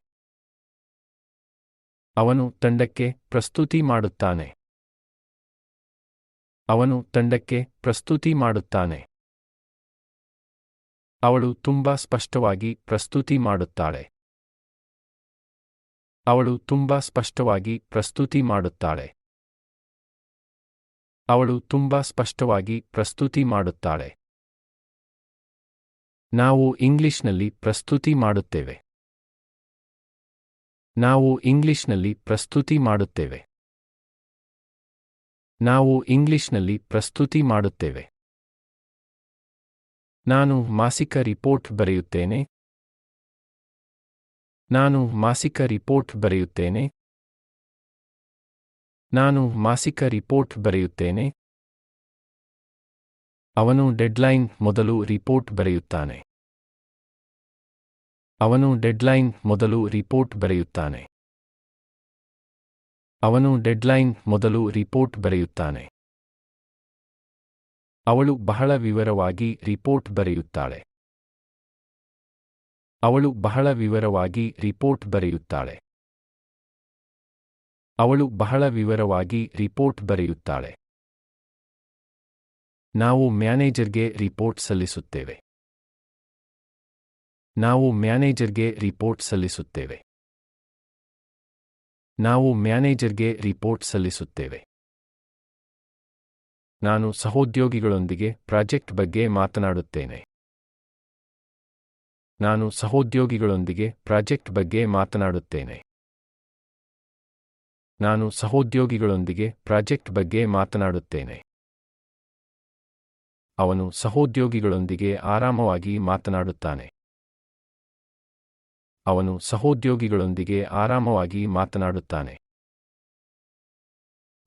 ಅವನು ತಂಡಕ್ಕೆ ಪ್ರಸ್ತುತಿ ಮಾಡುತ್ತಾನೆ. ಅವನು ತಂಡಕ್ಕೆ ಪ್ರಸ್ತುತಿ ಮಾಡುತ್ತಾನೆ. ಅವಳು ತುಂಬಾ ಸ್ಪಷ್ಟವಾಗಿ ಪ್ರಸ್ತುತಿ ಮಾಡುತ್ತಾಳೆ. ಅವಳು ತುಂಬಾ ಸ್ಪಷ್ಟವಾಗಿ ಪ್ರಸ್ತುತಿ ಮಾಡುತ್ತಾಳೆ. ಅವಳು ತುಂಬಾ ಸ್ಪಷ್ಟವಾಗಿ ಪ್ರಸ್ತುತಿ ಮಾಡುತ್ತಾಳೆ. ನಾವು ಇಂಗ್ಲಿಷ್ನಲ್ಲಿ ಪ್ರಸ್ತುತಿ ಮಾಡುತ್ತೇವೆ. ನಾವು ಇಂಗ್ಲಿಷ್ನಲ್ಲಿ ಪ್ರಸ್ತುತಿ ಮಾಡುತ್ತೇವೆ. ನಾವು ಇಂಗ್ಲಿಷ್ನಲ್ಲಿ ಪ್ರಸ್ತುತಿ ಮಾಡುತ್ತೇವೆ. ನಾನು ಮಾಸಿಕ ರಿಪೋರ್ಟ್ ಬರೆಯುತ್ತೇನೆ. ನಾನು ಮಾಸಿಕ ರಿಪೋರ್ಟ್ ಬರೆಯುತ್ತೇನೆ. ನಾನು ಮಾಸಿಕ ರಿಪೋರ್ಟ್ ಬರೆಯುತ್ತೇನೆ. ಅವನು ಡೆಡ್ಲೈನ್ ಮೊದಲು ರಿಪೋರ್ಟ್ ಬರೆಯುತ್ತಾನೆ. ಅವನು ಡೆಡ್ಲೈನ್ ಮೊದಲು ರಿಪೋರ್ಟ್ ಬರೆಯುತ್ತಾನೆ. ಅವನು ಡೆಡ್ಲೈನ್ ಮೊದಲು ರಿಪೋರ್ಟ್ ಬರೆಯುತ್ತಾನೆ. ಅವಳು ಬಹಳ ವಿವರವಾಗಿ ರಿಪೋರ್ಟ್ ಬರೆಯುತ್ತಾಳೆ. ಅವಳು ಬಹಳ ವಿವರವಾಗಿ ರಿಪೋರ್ಟ್ ಬರೆಯುತ್ತಾಳೆ. ಅವಳು ಬಹಳ ವಿವರವಾಗಿ ರಿಪೋರ್ಟ್ ಬರೆಯುತ್ತಾಳೆ. ನಾವು ಮ್ಯಾನೇಜರ್ಗೆ ರಿಪೋರ್ಟ್ ಸಲ್ಲಿಸುತ್ತೇವೆ. ನಾವು ಮ್ಯಾನೇಜರ್ಗೆ ರಿಪೋರ್ಟ್ ಸಲ್ಲಿಸುತ್ತೇವೆ. ನಾವು ಮ್ಯಾನೇಜರ್ಗೆ ರಿಪೋರ್ಟ್ ಸಲ್ಲಿಸುತ್ತೇವೆ. ನಾನು ಸಹೋದ್ಯೋಗಿಗಳೊಂದಿಗೆ ಪ್ರಾಜೆಕ್ಟ್ ಬಗ್ಗೆ ಮಾತನಾಡುತ್ತೇನೆ. ನಾನು ಸಹೋದ್ಯೋಗಿಗಳೊಂದಿಗೆ ಪ್ರಾಜೆಕ್ಟ್ ಬಗ್ಗೆ ಮಾತನಾಡುತ್ತೇನೆ. ನಾನು ಸಹೋದ್ಯೋಗಿಗಳೊಂದಿಗೆ ಪ್ರಾಜೆಕ್ಟ್ ಬಗ್ಗೆ ಮಾತನಾಡುತ್ತೇನೆ. ಅವನು ಸಹೋದ್ಯೋಗಿಗಳೊಂದಿಗೆ ಆರಾಮವಾಗಿ ಮಾತನಾಡುತ್ತಾನೆ. ಅವನು ಸಹೋದ್ಯೋಗಿಗಳೊಂದಿಗೆ ಆರಾಮವಾಗಿ ಮಾತನಾಡುತ್ತಾನೆ.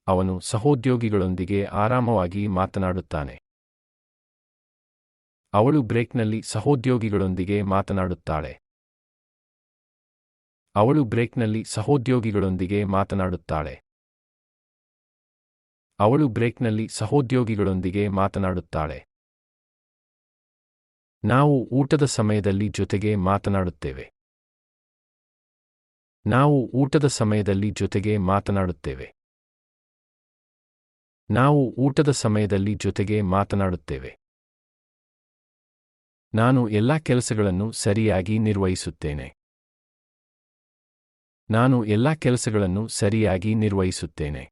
ಅವನು ಸಹೋದ್ಯೋಗಿಗಳೊಂದಿಗೆ ಆರಾಮವಾಗಿ ಮಾತನಾಡುತ್ತಾನೆ. ಅವಳು ಬ್ರೇಕ್ನಲ್ಲಿ ಸಹೋದ್ಯೋಗಿಗಳೊಂದಿಗೆ ಮಾತನಾಡುತ್ತಾಳೆ. ಅವಳು ಬ್ರೇಕ್ನಲ್ಲಿ ಸಹೋದ್ಯೋಗಿಗಳೊಂದಿಗೆ ಮಾತನಾಡುತ್ತಾಳೆ. ಅವಳು ಬ್ರೇಕ್ನಲ್ಲಿ ಸಹೋದ್ಯೋಗಿಗಳೊಂದಿಗೆ ಮಾತನಾಡುತ್ತಾಳೆ. ನಾವು ಊಟದ ಸಮಯದಲ್ಲಿ ಜೊತೆಗೆ ಮಾತನಾಡುತ್ತೇವೆ. ನಾವು ಊಟದ ಸಮಯದಲ್ಲಿ ಜೊತೆಗೆ ಮಾತನಾಡುತ್ತೇವೆ. ನಾವು ಊಟದ ಸಮಯದಲ್ಲಿ ಜೊತೆಗೆ ಮಾತನಾಡುತ್ತೇವೆ. ನಾನು ಎಲ್ಲಾ ಕೆಲಸಗಳನ್ನು ಸರಿಯಾಗಿ ನಿರ್ವಹಿಸುತ್ತೇನೆ. ನಾನು ಎಲ್ಲಾ ಕೆಲಸಗಳನ್ನು ಸರಿಯಾಗಿ ನಿರ್ವಹಿಸುತ್ತೇನೆ.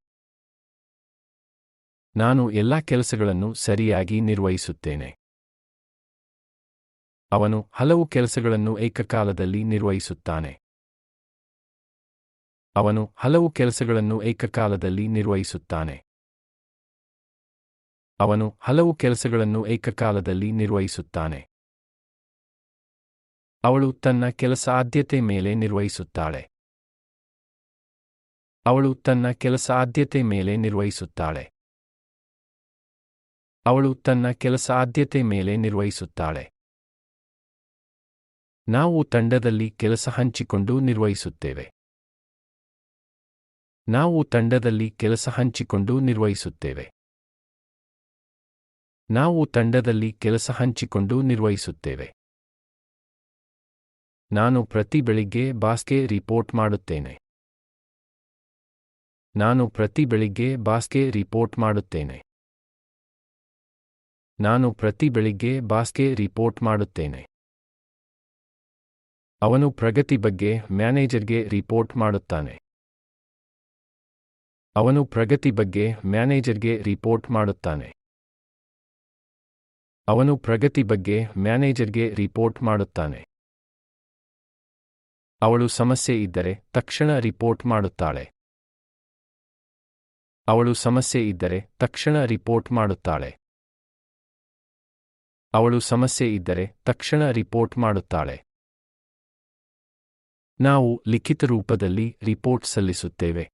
ನಾನು ಎಲ್ಲಾ ಕೆಲಸಗಳನ್ನು ಸರಿಯಾಗಿ ನಿರ್ವಹಿಸುತ್ತೇನೆ. ಅವನು ಹಲವು ಕೆಲಸಗಳನ್ನು ಏಕಕಾಲದಲ್ಲಿ ನಿರ್ವಹಿಸುತ್ತಾನೆ. ಅವನು ಹಲವು ಕೆಲಸಗಳನ್ನು ಏಕಕಾಲದಲ್ಲಿ ನಿರ್ವಹಿಸುತ್ತಾನೆ. ಅವನು ಹಲವು ಕೆಲಸಗಳನ್ನು ಏಕಕಾಲದಲ್ಲಿ ನಿರ್ವಹಿಸುತ್ತಾನೆ. ಅವಳು ತನ್ನ ಕೆಲಸ ಆದ್ಯತೆ ಮೇಲೆ ನಿರ್ವಹಿಸುತ್ತಾಳೆ. ಅವಳು ತನ್ನ ಕೆಲಸ ಆದ್ಯತೆ ಮೇಲೆ ನಿರ್ವಹಿಸುತ್ತಾಳೆ. ಅವಳು ತನ್ನ ಕೆಲಸ ಆದ್ಯತೆ ಮೇಲೆ ನಿರ್ವಹಿಸುತ್ತಾಳೆ. ನಾವು ತಂಡದಲ್ಲಿ ಕೆಲಸ ಹಂಚಿಕೊಂಡು ನಿರ್ವಹಿಸುತ್ತೇವೆ. ನಾವು ತಂಡದಲ್ಲಿ ಕೆಲಸ ಹಂಚಿಕೊಂಡು ನಿರ್ವಹಿಸುತ್ತೇವೆ. ನಾವು ತಂಡದಲ್ಲಿ ಕೆಲಸ ಹಂಚಿಕೊಂಡು ನಿರ್ವಹಿಸುತ್ತೇವೆ. ನಾನು ಪ್ರತಿ ಬೆಳಿಗ್ಗೆ ಬಾಸ್ಗೆ ರಿಪೋರ್ಟ್ ಮಾಡುತ್ತೇನೆ. ನಾನು ಪ್ರತಿ ಬೆಳಿಗ್ಗೆ ಬಾಸ್ಗೆ ರಿಪೋರ್ಟ್ ಮಾಡುತ್ತೇನೆ. ನಾನು ಪ್ರತಿ ಬೆಳಿಗ್ಗೆ ಬಾಸ್ಗೆ ರಿಪೋರ್ಟ್ ಮಾಡುತ್ತೇನೆ. ಅವನು ಪ್ರಗತಿ ಬಗ್ಗೆ ಮ್ಯಾನೇಜರ್ಗೆ ರಿಪೋರ್ಟ್ ಮಾಡುತ್ತಾನೆ. ಅವನು ಪ್ರಗತಿ ಬಗ್ಗೆ ಮ್ಯಾನೇಜರ್ಗೆ ರಿಪೋರ್ಟ್ ಮಾಡುತ್ತಾನೆ. ಅವನು ಪ್ರಗತಿ ಬಗ್ಗೆ ಮ್ಯಾನೇಜರ್ಗೆ ರಿಪೋರ್ಟ್ ಮಾಡುತ್ತಾನೆ. ಅವಳು ಸಮಸ್ಯೆ ಇದ್ದರೆ ತಕ್ಷಣ ರಿಪೋರ್ಟ್ ಮಾಡುತ್ತಾಳೆ. ಅವಳು ಸಮಸ್ಯೆ ಇದ್ದರೆ ತಕ್ಷಣ ರಿಪೋರ್ಟ್ ಮಾಡುತ್ತಾಳೆ. ಅವಳು ಸಮಸ್ಯೆ ಇದ್ದರೆ ತಕ್ಷಣ ರಿಪೋರ್ಟ್ ಮಾಡುತ್ತಾಳೆ. ನಾವು ಲಿಖಿತ ರೂಪದಲ್ಲಿ ರಿಪೋರ್ಟ್ ಸಲ್ಲಿಸುತ್ತೇವೆ.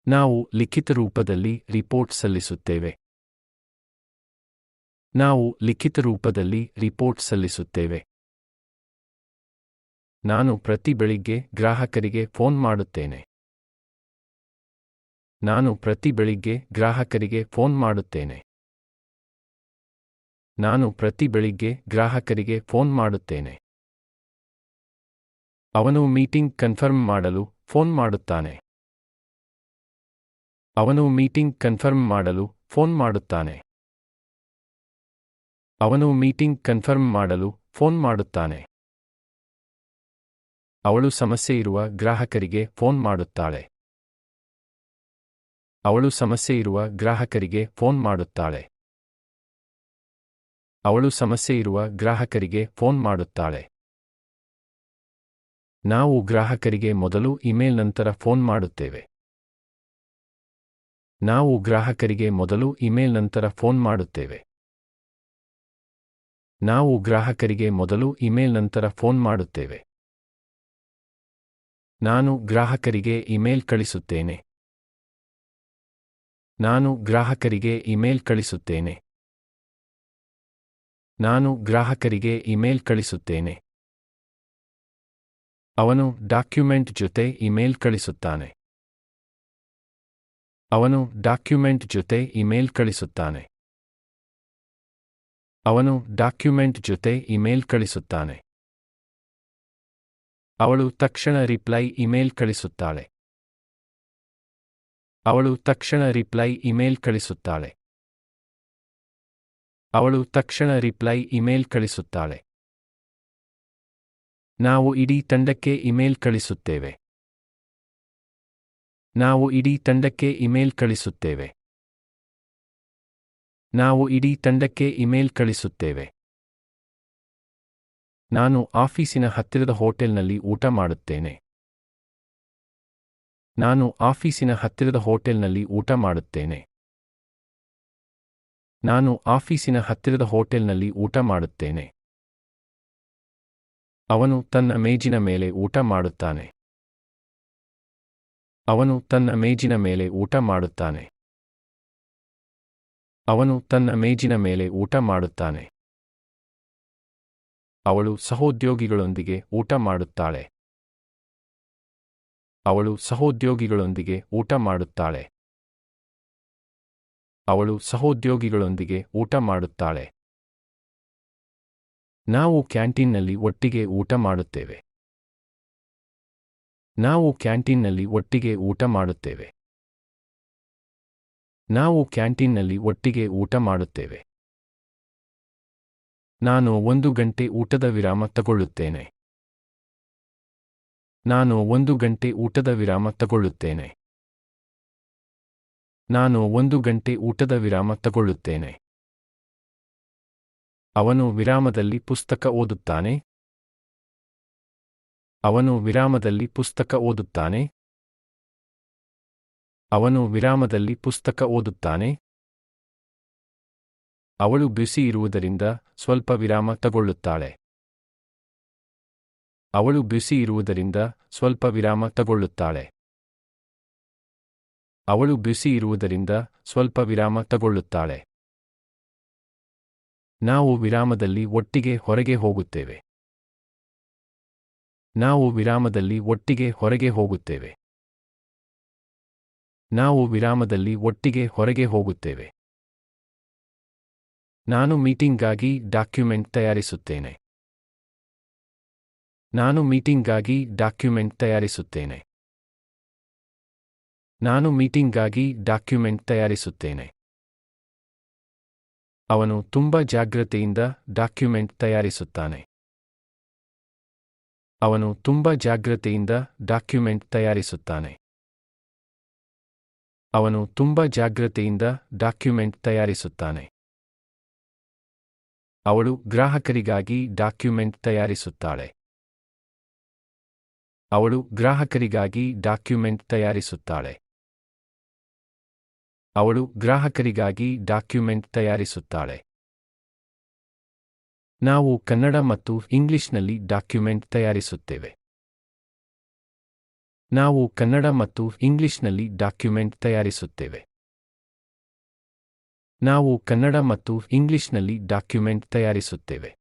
ನಾವು ಲಿಖಿತ ರೂಪದಲ್ಲಿ ರಿಪೋರ್ಟ್ ಸಲ್ಲಿಸುತ್ತೇವೆ. ನಾವು ಲಿಖಿತ ರೂಪದಲ್ಲಿ ರಿಪೋರ್ಟ್ ಸಲ್ಲಿಸುತ್ತೇವೆ. ನಾನು ಪ್ರತಿ ಬೆಳಿಗ್ಗೆ ಗ್ರಾಹಕರಿಗೆ ಫೋನ್ ಮಾಡುತ್ತೇನೆ. ನಾನು ಪ್ರತಿ ಬೆಳಿಗ್ಗೆ ಗ್ರಾಹಕರಿಗೆ ಫೋನ್ ಮಾಡುತ್ತೇನೆ. ನಾನು ಪ್ರತಿ ಬೆಳಿಗ್ಗೆ ಗ್ರಾಹಕರಿಗೆ ಫೋನ್ ಮಾಡುತ್ತೇನೆ. ಅವನು ಮೀಟಿಂಗ್ ಕನ್ಫರ್ಮ್ ಮಾಡಲು ಫೋನ್ ಮಾಡುತ್ತಾನೆ. ಅವನು ಮೀಟಿಂಗ್ ಕನ್ಫರ್ಮ್ ಮಾಡಲು ಫೋನ್ ಮಾಡುತ್ತಾನೆ. ಅವನು ಮೀಟಿಂಗ್ ಕನ್ಫರ್ಮ್ ಮಾಡಲು ಫೋನ್ ಮಾಡುತ್ತಾನೆ. ಅವಳು ಸಮಸ್ಯೆ ಇರುವ ಗ್ರಾಹಕರಿಗೆ ಫೋನ್ ಮಾಡುತ್ತಾಳೆ. ಅವಳು ಸಮಸ್ಯೆ ಇರುವ ಗ್ರಾಹಕರಿಗೆ ಫೋನ್ ಮಾಡುತ್ತಾಳೆ. ಅವಳು ಸಮಸ್ಯೆ ಇರುವ ಗ್ರಾಹಕರಿಗೆ ಫೋನ್ ಮಾಡುತ್ತಾಳೆ. ನಾವು ಗ್ರಾಹಕರಿಗೆ ಮೊದಲು ಇಮೇಲ್ ನಂತರ ಫೋನ್ ಮಾಡುತ್ತೇವೆ. ನಾವು ಗ್ರಾಹಕರಿಗೆ ಮೊದಲು ಇಮೇಲ್ ನಂತರ ಫೋನ್ ಮಾಡುತ್ತೇವೆ. ನಾವು ಗ್ರಾಹಕರಿಗೆ ಮೊದಲು ಇಮೇಲ್ ನಂತರ ಫೋನ್ ಮಾಡುತ್ತೇವೆ. ನಾನು ಗ್ರಾಹಕರಿಗೆ ಇಮೇಲ್ ಕಳಿಸುತ್ತೇನೆ. ನಾನು ಗ್ರಾಹಕರಿಗೆ ಇಮೇಲ್ ಕಳಿಸುತ್ತೇನೆ. ನಾನು ಗ್ರಾಹಕರಿಗೆ ಇಮೇಲ್ ಕಳಿಸುತ್ತೇನೆ. ಅವನು ಡಾಕ್ಯುಮೆಂಟ್ ಜೊತೆ ಇಮೇಲ್ ಕಳಿಸುತ್ತಾನೆ. ಅವನು ಡಾಕ್ಯುಮೆಂಟ್ ಜೊತೆ ಇಮೇಲ್ ಕಳಿಸುತ್ತಾನೆ. ಅವನು ಡಾಕ್ಯುಮೆಂಟ್ ಜೊತೆ ಇಮೇಲ್ ಕಳಿಸುತ್ತಾನೆ. ಅವಳು ತಕ್ಷಣ ರಿಪ್ಲೈ ಇಮೇಲ್ ಕಳಿಸುತ್ತಾಳೆ. ಅವಳು ತಕ್ಷಣ ರಿಪ್ಲೈ ಇಮೇಲ್ ಕಳಿಸುತ್ತಾಳೆ. ಅವಳು ತಕ್ಷಣ ರಿಪ್ಲೈ ಇಮೇಲ್ ಕಳಿಸುತ್ತಾಳೆ. ನಾವು ಇಡೀ ತಂಡಕ್ಕೆ ಇಮೇಲ್ ಕಳಿಸುತ್ತೇವೆ. ನಾವು ಇಡೀ ತಂಡಕ್ಕೆ ಇಮೇಲ್ ಕಳಿಸುತ್ತೇವೆ. ನಾವು ಇಡೀ ತಂಡಕ್ಕೆ ಇಮೇಲ್ ಕಳಿಸುತ್ತೇವೆ. ನಾನು ಆಫೀಸಿನ ಹತ್ತಿರದ ಹೋಟೆಲ್ನಲ್ಲಿ ಊಟ ಮಾಡುತ್ತೇನೆ. ನಾನು ಆಫೀಸಿನ ಹತ್ತಿರದ ಹೋಟೆಲ್ನಲ್ಲಿ ಊಟ ಮಾಡುತ್ತೇನೆ. ನಾನು ಆಫೀಸಿನ ಹತ್ತಿರದ ಹೋಟೆಲ್ನಲ್ಲಿ ಊಟ ಮಾಡುತ್ತೇನೆ. ಅವನು ತನ್ನ ಮೇಜಿನ ಮೇಲೆ ಊಟ ಮಾಡುತ್ತಾನೆ. ಅವನು ತನ್ನ ಮೇಜಿನ ಮೇಲೆ ಊಟ ಮಾಡುತ್ತಾನೆ. ಅವನು ತನ್ನ ಮೇಜಿನ ಮೇಲೆ ಊಟ ಮಾಡುತ್ತಾನೆ. ಅವಳು ಸಹೋದ್ಯೋಗಿಗಳೊಂದಿಗೆ ಊಟ ಮಾಡುತ್ತಾಳೆ. ಅವಳು ಸಹೋದ್ಯೋಗಿಗಳೊಂದಿಗೆ ಊಟ ಮಾಡುತ್ತಾಳೆ. ಅವಳು ಸಹೋದ್ಯೋಗಿಗಳೊಂದಿಗೆ ಊಟ ಮಾಡುತ್ತಾಳೆ. ನಾವು ಕ್ಯಾಂಟೀನ್ನಲ್ಲಿ ಒಟ್ಟಿಗೆ ಊಟ ಮಾಡುತ್ತೇವೆ. ನಾವು ಕ್ಯಾಂಟೀನ್ನಲ್ಲಿ ಒಟ್ಟಿಗೆ ಊಟ ಮಾಡುತ್ತೇವೆ. ನಾವು ಕ್ಯಾಂಟೀನ್ನಲ್ಲಿ ಒಟ್ಟಿಗೆ ಊಟ ಮಾಡುತ್ತೇವೆ. ನಾನು 1 ಗಂಟೆ ಊಟದ ವಿರಾಮ ತಗೊಳ್ಳುತ್ತೇನೆ. ನಾನು 1 ಗಂಟೆ ಊಟದ ವಿರಾಮ ತಗೊಳ್ಳುತ್ತೇನೆ. ನಾನು 1 ಗಂಟೆ ಊಟದ ವಿರಾಮ ತಗೊಳ್ಳುತ್ತೇನೆ. ಅವನು ವಿರಾಮದಲ್ಲಿ ಪುಸ್ತಕ ಓದುತ್ತಾನೆ. ಅವನು ವಿರಾಮದಲ್ಲಿ ಪುಸ್ತಕ ಓದುತ್ತಾನೆ. ಅವನು ವಿರಾಮದಲ್ಲಿ ಪುಸ್ತಕ ಓದುತ್ತಾನೆ. ಅವಳು ಬಿಸಿ ಇರುವುದರಿಂದ ಸ್ವಲ್ಪ ವಿರಾಮ ತಗೊಳ್ಳುತ್ತಾಳೆ. ಅವಳು ಬಿಸಿ ಇರುವುದರಿಂದ ಸ್ವಲ್ಪ ವಿರಾಮ ತಗೊಳ್ಳುತ್ತಾಳೆ. ಅವಳು ಬಿಸಿ ಇರುವುದರಿಂದ ಸ್ವಲ್ಪ ವಿರಾಮ ತಗೊಳ್ಳುತ್ತಾಳೆ. ನಾವು ವಿರಾಮದಲ್ಲಿ ಒಟ್ಟಿಗೆ ಹೊರಗೆ ಹೋಗುತ್ತೇವೆ. ನಾವು ವಿರಾಮದಲ್ಲಿ ಒಟ್ಟಿಗೆ ಹೊರಗೆ ಹೋಗುತ್ತೇವೆ. ನಾವು ವಿರಾಮದಲ್ಲಿ ಒಟ್ಟಿಗೆ ಹೊರಗೆ ಹೋಗುತ್ತೇವೆ. ನಾನು ಮೀಟಿಂಗ್ಗಾಗಿ ಡಾಕ್ಯುಮೆಂಟ್ ತಯಾರಿಸುತ್ತೇನೆ. ನಾನು ಮೀಟಿಂಗ್ಗಾಗಿ ಡಾಕ್ಯುಮೆಂಟ್ ತಯಾರಿಸುತ್ತೇನೆ. ನಾನು ಮೀಟಿಂಗ್ಗಾಗಿ ಡಾಕ್ಯುಮೆಂಟ್ ತಯಾರಿಸುತ್ತೇನೆ. ಅವನು ತುಂಬ ಜಾಗ್ರತೆಯಿಂದ ಡಾಕ್ಯುಮೆಂಟ್ ತಯಾರಿಸುತ್ತಾನೆ. ಅವನು ತುಂಬ ಜಾಗ್ರತೆಯಿಂದ ಡಾಕ್ಯುಮೆಂಟ್ ತಯಾರಿಸುತ್ತಾನೆ. ಅವನು ತುಂಬ ಜಾಗ್ರತೆಯಿಂದ ಡಾಕ್ಯುಮೆಂಟ್ ತಯಾರಿಸುತ್ತಾನೆ. ಅವಳು ಗ್ರಾಹಕರಿಗಾಗಿ ಡಾಕ್ಯುಮೆಂಟ್ ತಯಾರಿಸುತ್ತಾಳೆ. ಅವಳು ಗ್ರಾಹಕರಿಗಾಗಿ ಡಾಕ್ಯುಮೆಂಟ್ ತಯಾರಿಸುತ್ತಾಳೆ. ಅವಳು ಗ್ರಾಹಕರಿಗಾಗಿ ಡಾಕ್ಯುಮೆಂಟ್ ತಯಾರಿಸುತ್ತಾಳೆ. ನಾವು ಕನ್ನಡ ಮತ್ತು ಇಂಗ್ಲಿಷ್ನಲ್ಲಿ ಡಾಕ್ಯುಮೆಂಟ್ ತಯಾರಿಸುತ್ತೇವೆ. ನಾವು ಕನ್ನಡ ಮತ್ತು ಇಂಗ್ಲಿಷ್ನಲ್ಲಿ ಡಾಕ್ಯುಮೆಂಟ್ ತಯಾರಿಸುತ್ತೇವೆ. ನಾವು ಕನ್ನಡ ಮತ್ತು ಇಂಗ್ಲಿಷ್ನಲ್ಲಿ ಡಾಕ್ಯುಮೆಂಟ್ ತಯಾರಿಸುತ್ತೇವೆ.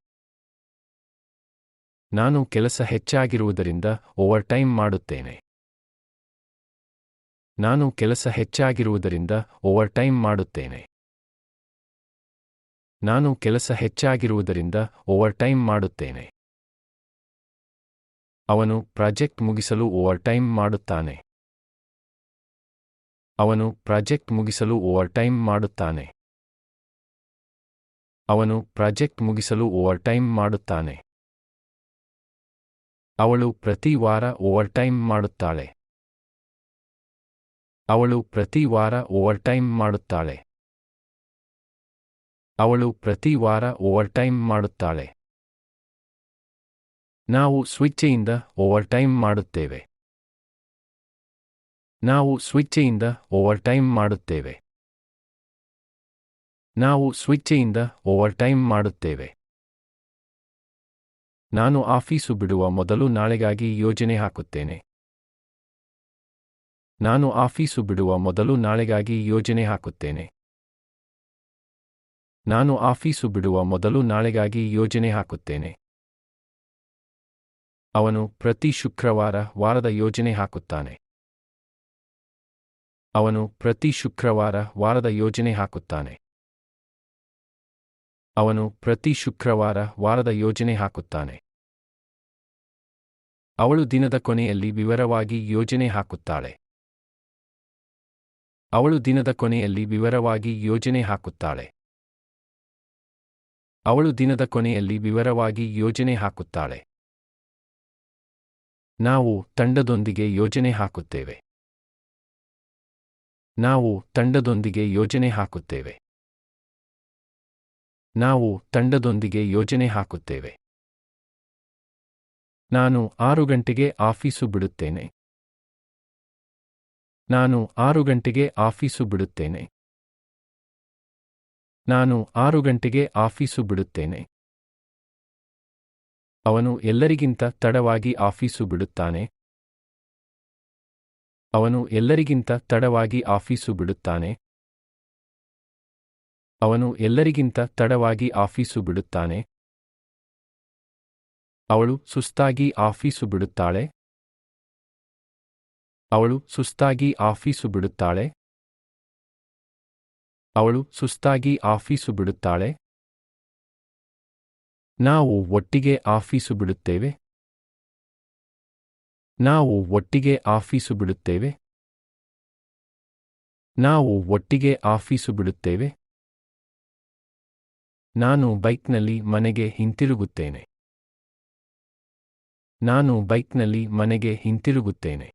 ನಾನು ಕೆಲಸ ಹೆಚ್ಚಾಗಿರುವುದರಿಂದ ಓವರ್ ಟೈಮ್ ಮಾಡುತ್ತೇನೆ. ನಾನು ಕೆಲಸ ಹೆಚ್ಚಾಗಿರುವುದರಿಂದ ಓವರ್ ಟೈಮ್ ಮಾಡುತ್ತೇನೆ. ನಾನು ಕೆಲಸ ಹೆಚ್ಚಾಗಿರುವುದರಿಂದ ಓವರ್ ಟೈಮ್ ಮಾಡುತ್ತೇನೆ. ಅವನು ಪ್ರಾಜೆಕ್ಟ್ ಮುಗಿಸಲು ಓವರ್ ಟೈಮ್ ಮಾಡುತ್ತಾನೆ. ಅವನು ಪ್ರಾಜೆಕ್ಟ್ ಮುಗಿಸಲು ಓವರ್ ಟೈಮ್ ಮಾಡುತ್ತಾನೆ. ಅವನು ಪ್ರಾಜೆಕ್ಟ್ ಮುಗಿಸಲು ಓವರ್ ಟೈಮ್ ಮಾಡುತ್ತಾನೆ. ಅವಳು ಪ್ರತಿ ವಾರ ಓವರ್ ಟೈಮ್ ಮಾಡುತ್ತಾಳೆ. ಅವಳು ಪ್ರತಿ ವಾರ ಓವರ್ ಟೈಮ್ ಮಾಡುತ್ತಾಳೆ. ಅವಳು ಪ್ರತಿ ವಾರ ಓವರ್ ಟೈಮ್ ಮಾಡುತ್ತಾಳೆ. ನಾವು ಸ್ವೇಚ್ಛೆಯಿಂದ ಓವರ್ ಟೈಮ್ ಮಾಡುತ್ತೇವೆ. ನಾವು ಸ್ವೇಚ್ಛೆಯಿಂದ ಓವರ್ ಟೈಮ್ ಮಾಡುತ್ತೇವೆ. ನಾವು ಸ್ವೇಚ್ಛೆಯಿಂದ ಓವರ್ ಟೈಮ್ ಮಾಡುತ್ತೇವೆ. ನಾನು ಆಫೀಸು ಬಿಡುವ ಮೊದಲು ನಾಳೆಗಾಗಿ ಯೋಜನೆ ಹಾಕುತ್ತೇನೆ. ನಾನು ಆಫೀಸು ಬಿಡುವ ಮೊದಲು ನಾಳೆಗಾಗಿ ಯೋಜನೆ ಹಾಕುತ್ತೇನೆ. ನಾನು ಆಫೀಸು ಬಿಡುವ ಮೊದಲು ನಾಳೆಗಾಗಿ ಯೋಜನೆ ಹಾಕುತ್ತೇನೆ. ಅವನು ಪ್ರತಿ ಶುಕ್ರವಾರ ವಾರದ ಯೋಜನೆ ಹಾಕುತ್ತಾನೆ. ಅವನು ಪ್ರತಿ ಶುಕ್ರವಾರ ವಾರದ ಯೋಜನೆ ಹಾಕುತ್ತಾನೆ. ಅವನು ಪ್ರತಿ ಶುಕ್ರವಾರ ವಾರದ ಯೋಜನೆ ಹಾಕುತ್ತಾನೆ. ಅವಳು ದಿನದ ಕೊನೆಯಲ್ಲಿ ವಿವರವಾಗಿ ಯೋಜನೆ ಹಾಕುತ್ತಾಳೆ. ಅವಳು ದಿನದ ಕೊನೆಯಲ್ಲಿ ವಿವರವಾಗಿ ಯೋಜನೆ ಹಾಕುತ್ತಾಳೆ. ಅವಳು ದಿನದ ಕೊನೆಯಲ್ಲಿ ವಿವರವಾಗಿ ಯೋಜನೆ ಹಾಕುತ್ತಾಳೆ. ನಾವು ತಂಡದೊಂದಿಗೆ ಯೋಜನೆ ಹಾಕುತ್ತೇವೆ. ನಾವು ತಂಡದೊಂದಿಗೆ ಯೋಜನೆ ಹಾಕುತ್ತೇವೆ. ನಾವು ತಂಡದೊಂದಿಗೆ ಯೋಜನೆ ಹಾಕುತ್ತೇವೆ. ನಾನು 6 ಗಂಟೆಗೆ ಆಫೀಸು ಬಿಡುತ್ತೇನೆ. ನಾನು 6 ಗಂಟೆಗೆ ಆಫೀಸು ಬಿಡುತ್ತೇನೆ. ನಾನು 6 ಗಂಟೆಗೆ ಆಫೀಸು ಬಿಡುತ್ತೇನೆ. ಅವನು ಎಲ್ಲರಿಗಿಂತ ತಡವಾಗಿ ಆಫೀಸು ಬಿಡುತ್ತಾನೆ. ಅವನು ಎಲ್ಲರಿಗಿಂತ ತಡವಾಗಿ ಆಫೀಸು ಬಿಡುತ್ತಾನೆ. ಅವನು ಎಲ್ಲರಿಗಿಂತ ತಡವಾಗಿ ಆಫೀಸು ಬಿಡುತ್ತಾನೆ. ಅವಳು ಸುಸ್ತಾಗಿ ಆಫೀಸು ಬಿಡುತ್ತಾಳೆ. ಅವಳು ಸುಸ್ತಾಗಿ ಆಫೀಸು ಬಿಡುತ್ತಾಳೆ. ಅವಳು ಸುಸ್ತಾಗಿ ಆಫೀಸು ಬಿಡುತ್ತಾಳೆ. ನಾವು ಒಟ್ಟಿಗೆ ಆಫೀಸು ಬಿಡುತ್ತೇವೆ. ನಾವು ಒಟ್ಟಿಗೆ ಆಫೀಸು ಬಿಡುತ್ತೇವೆ. ನಾವು ಒಟ್ಟಿಗೆ ಆಫೀಸು ಬಿಡುತ್ತೇವೆ. ನಾನು ಬೈಕ್ನಲ್ಲಿ ಮನೆಗೆ ಹಿಂತಿರುಗುತ್ತೇನೆ. ನಾನು ಬೈಕ್ನಲ್ಲಿ ಮನೆಗೆ ಹಿಂತಿರುಗುತ್ತೇನೆ.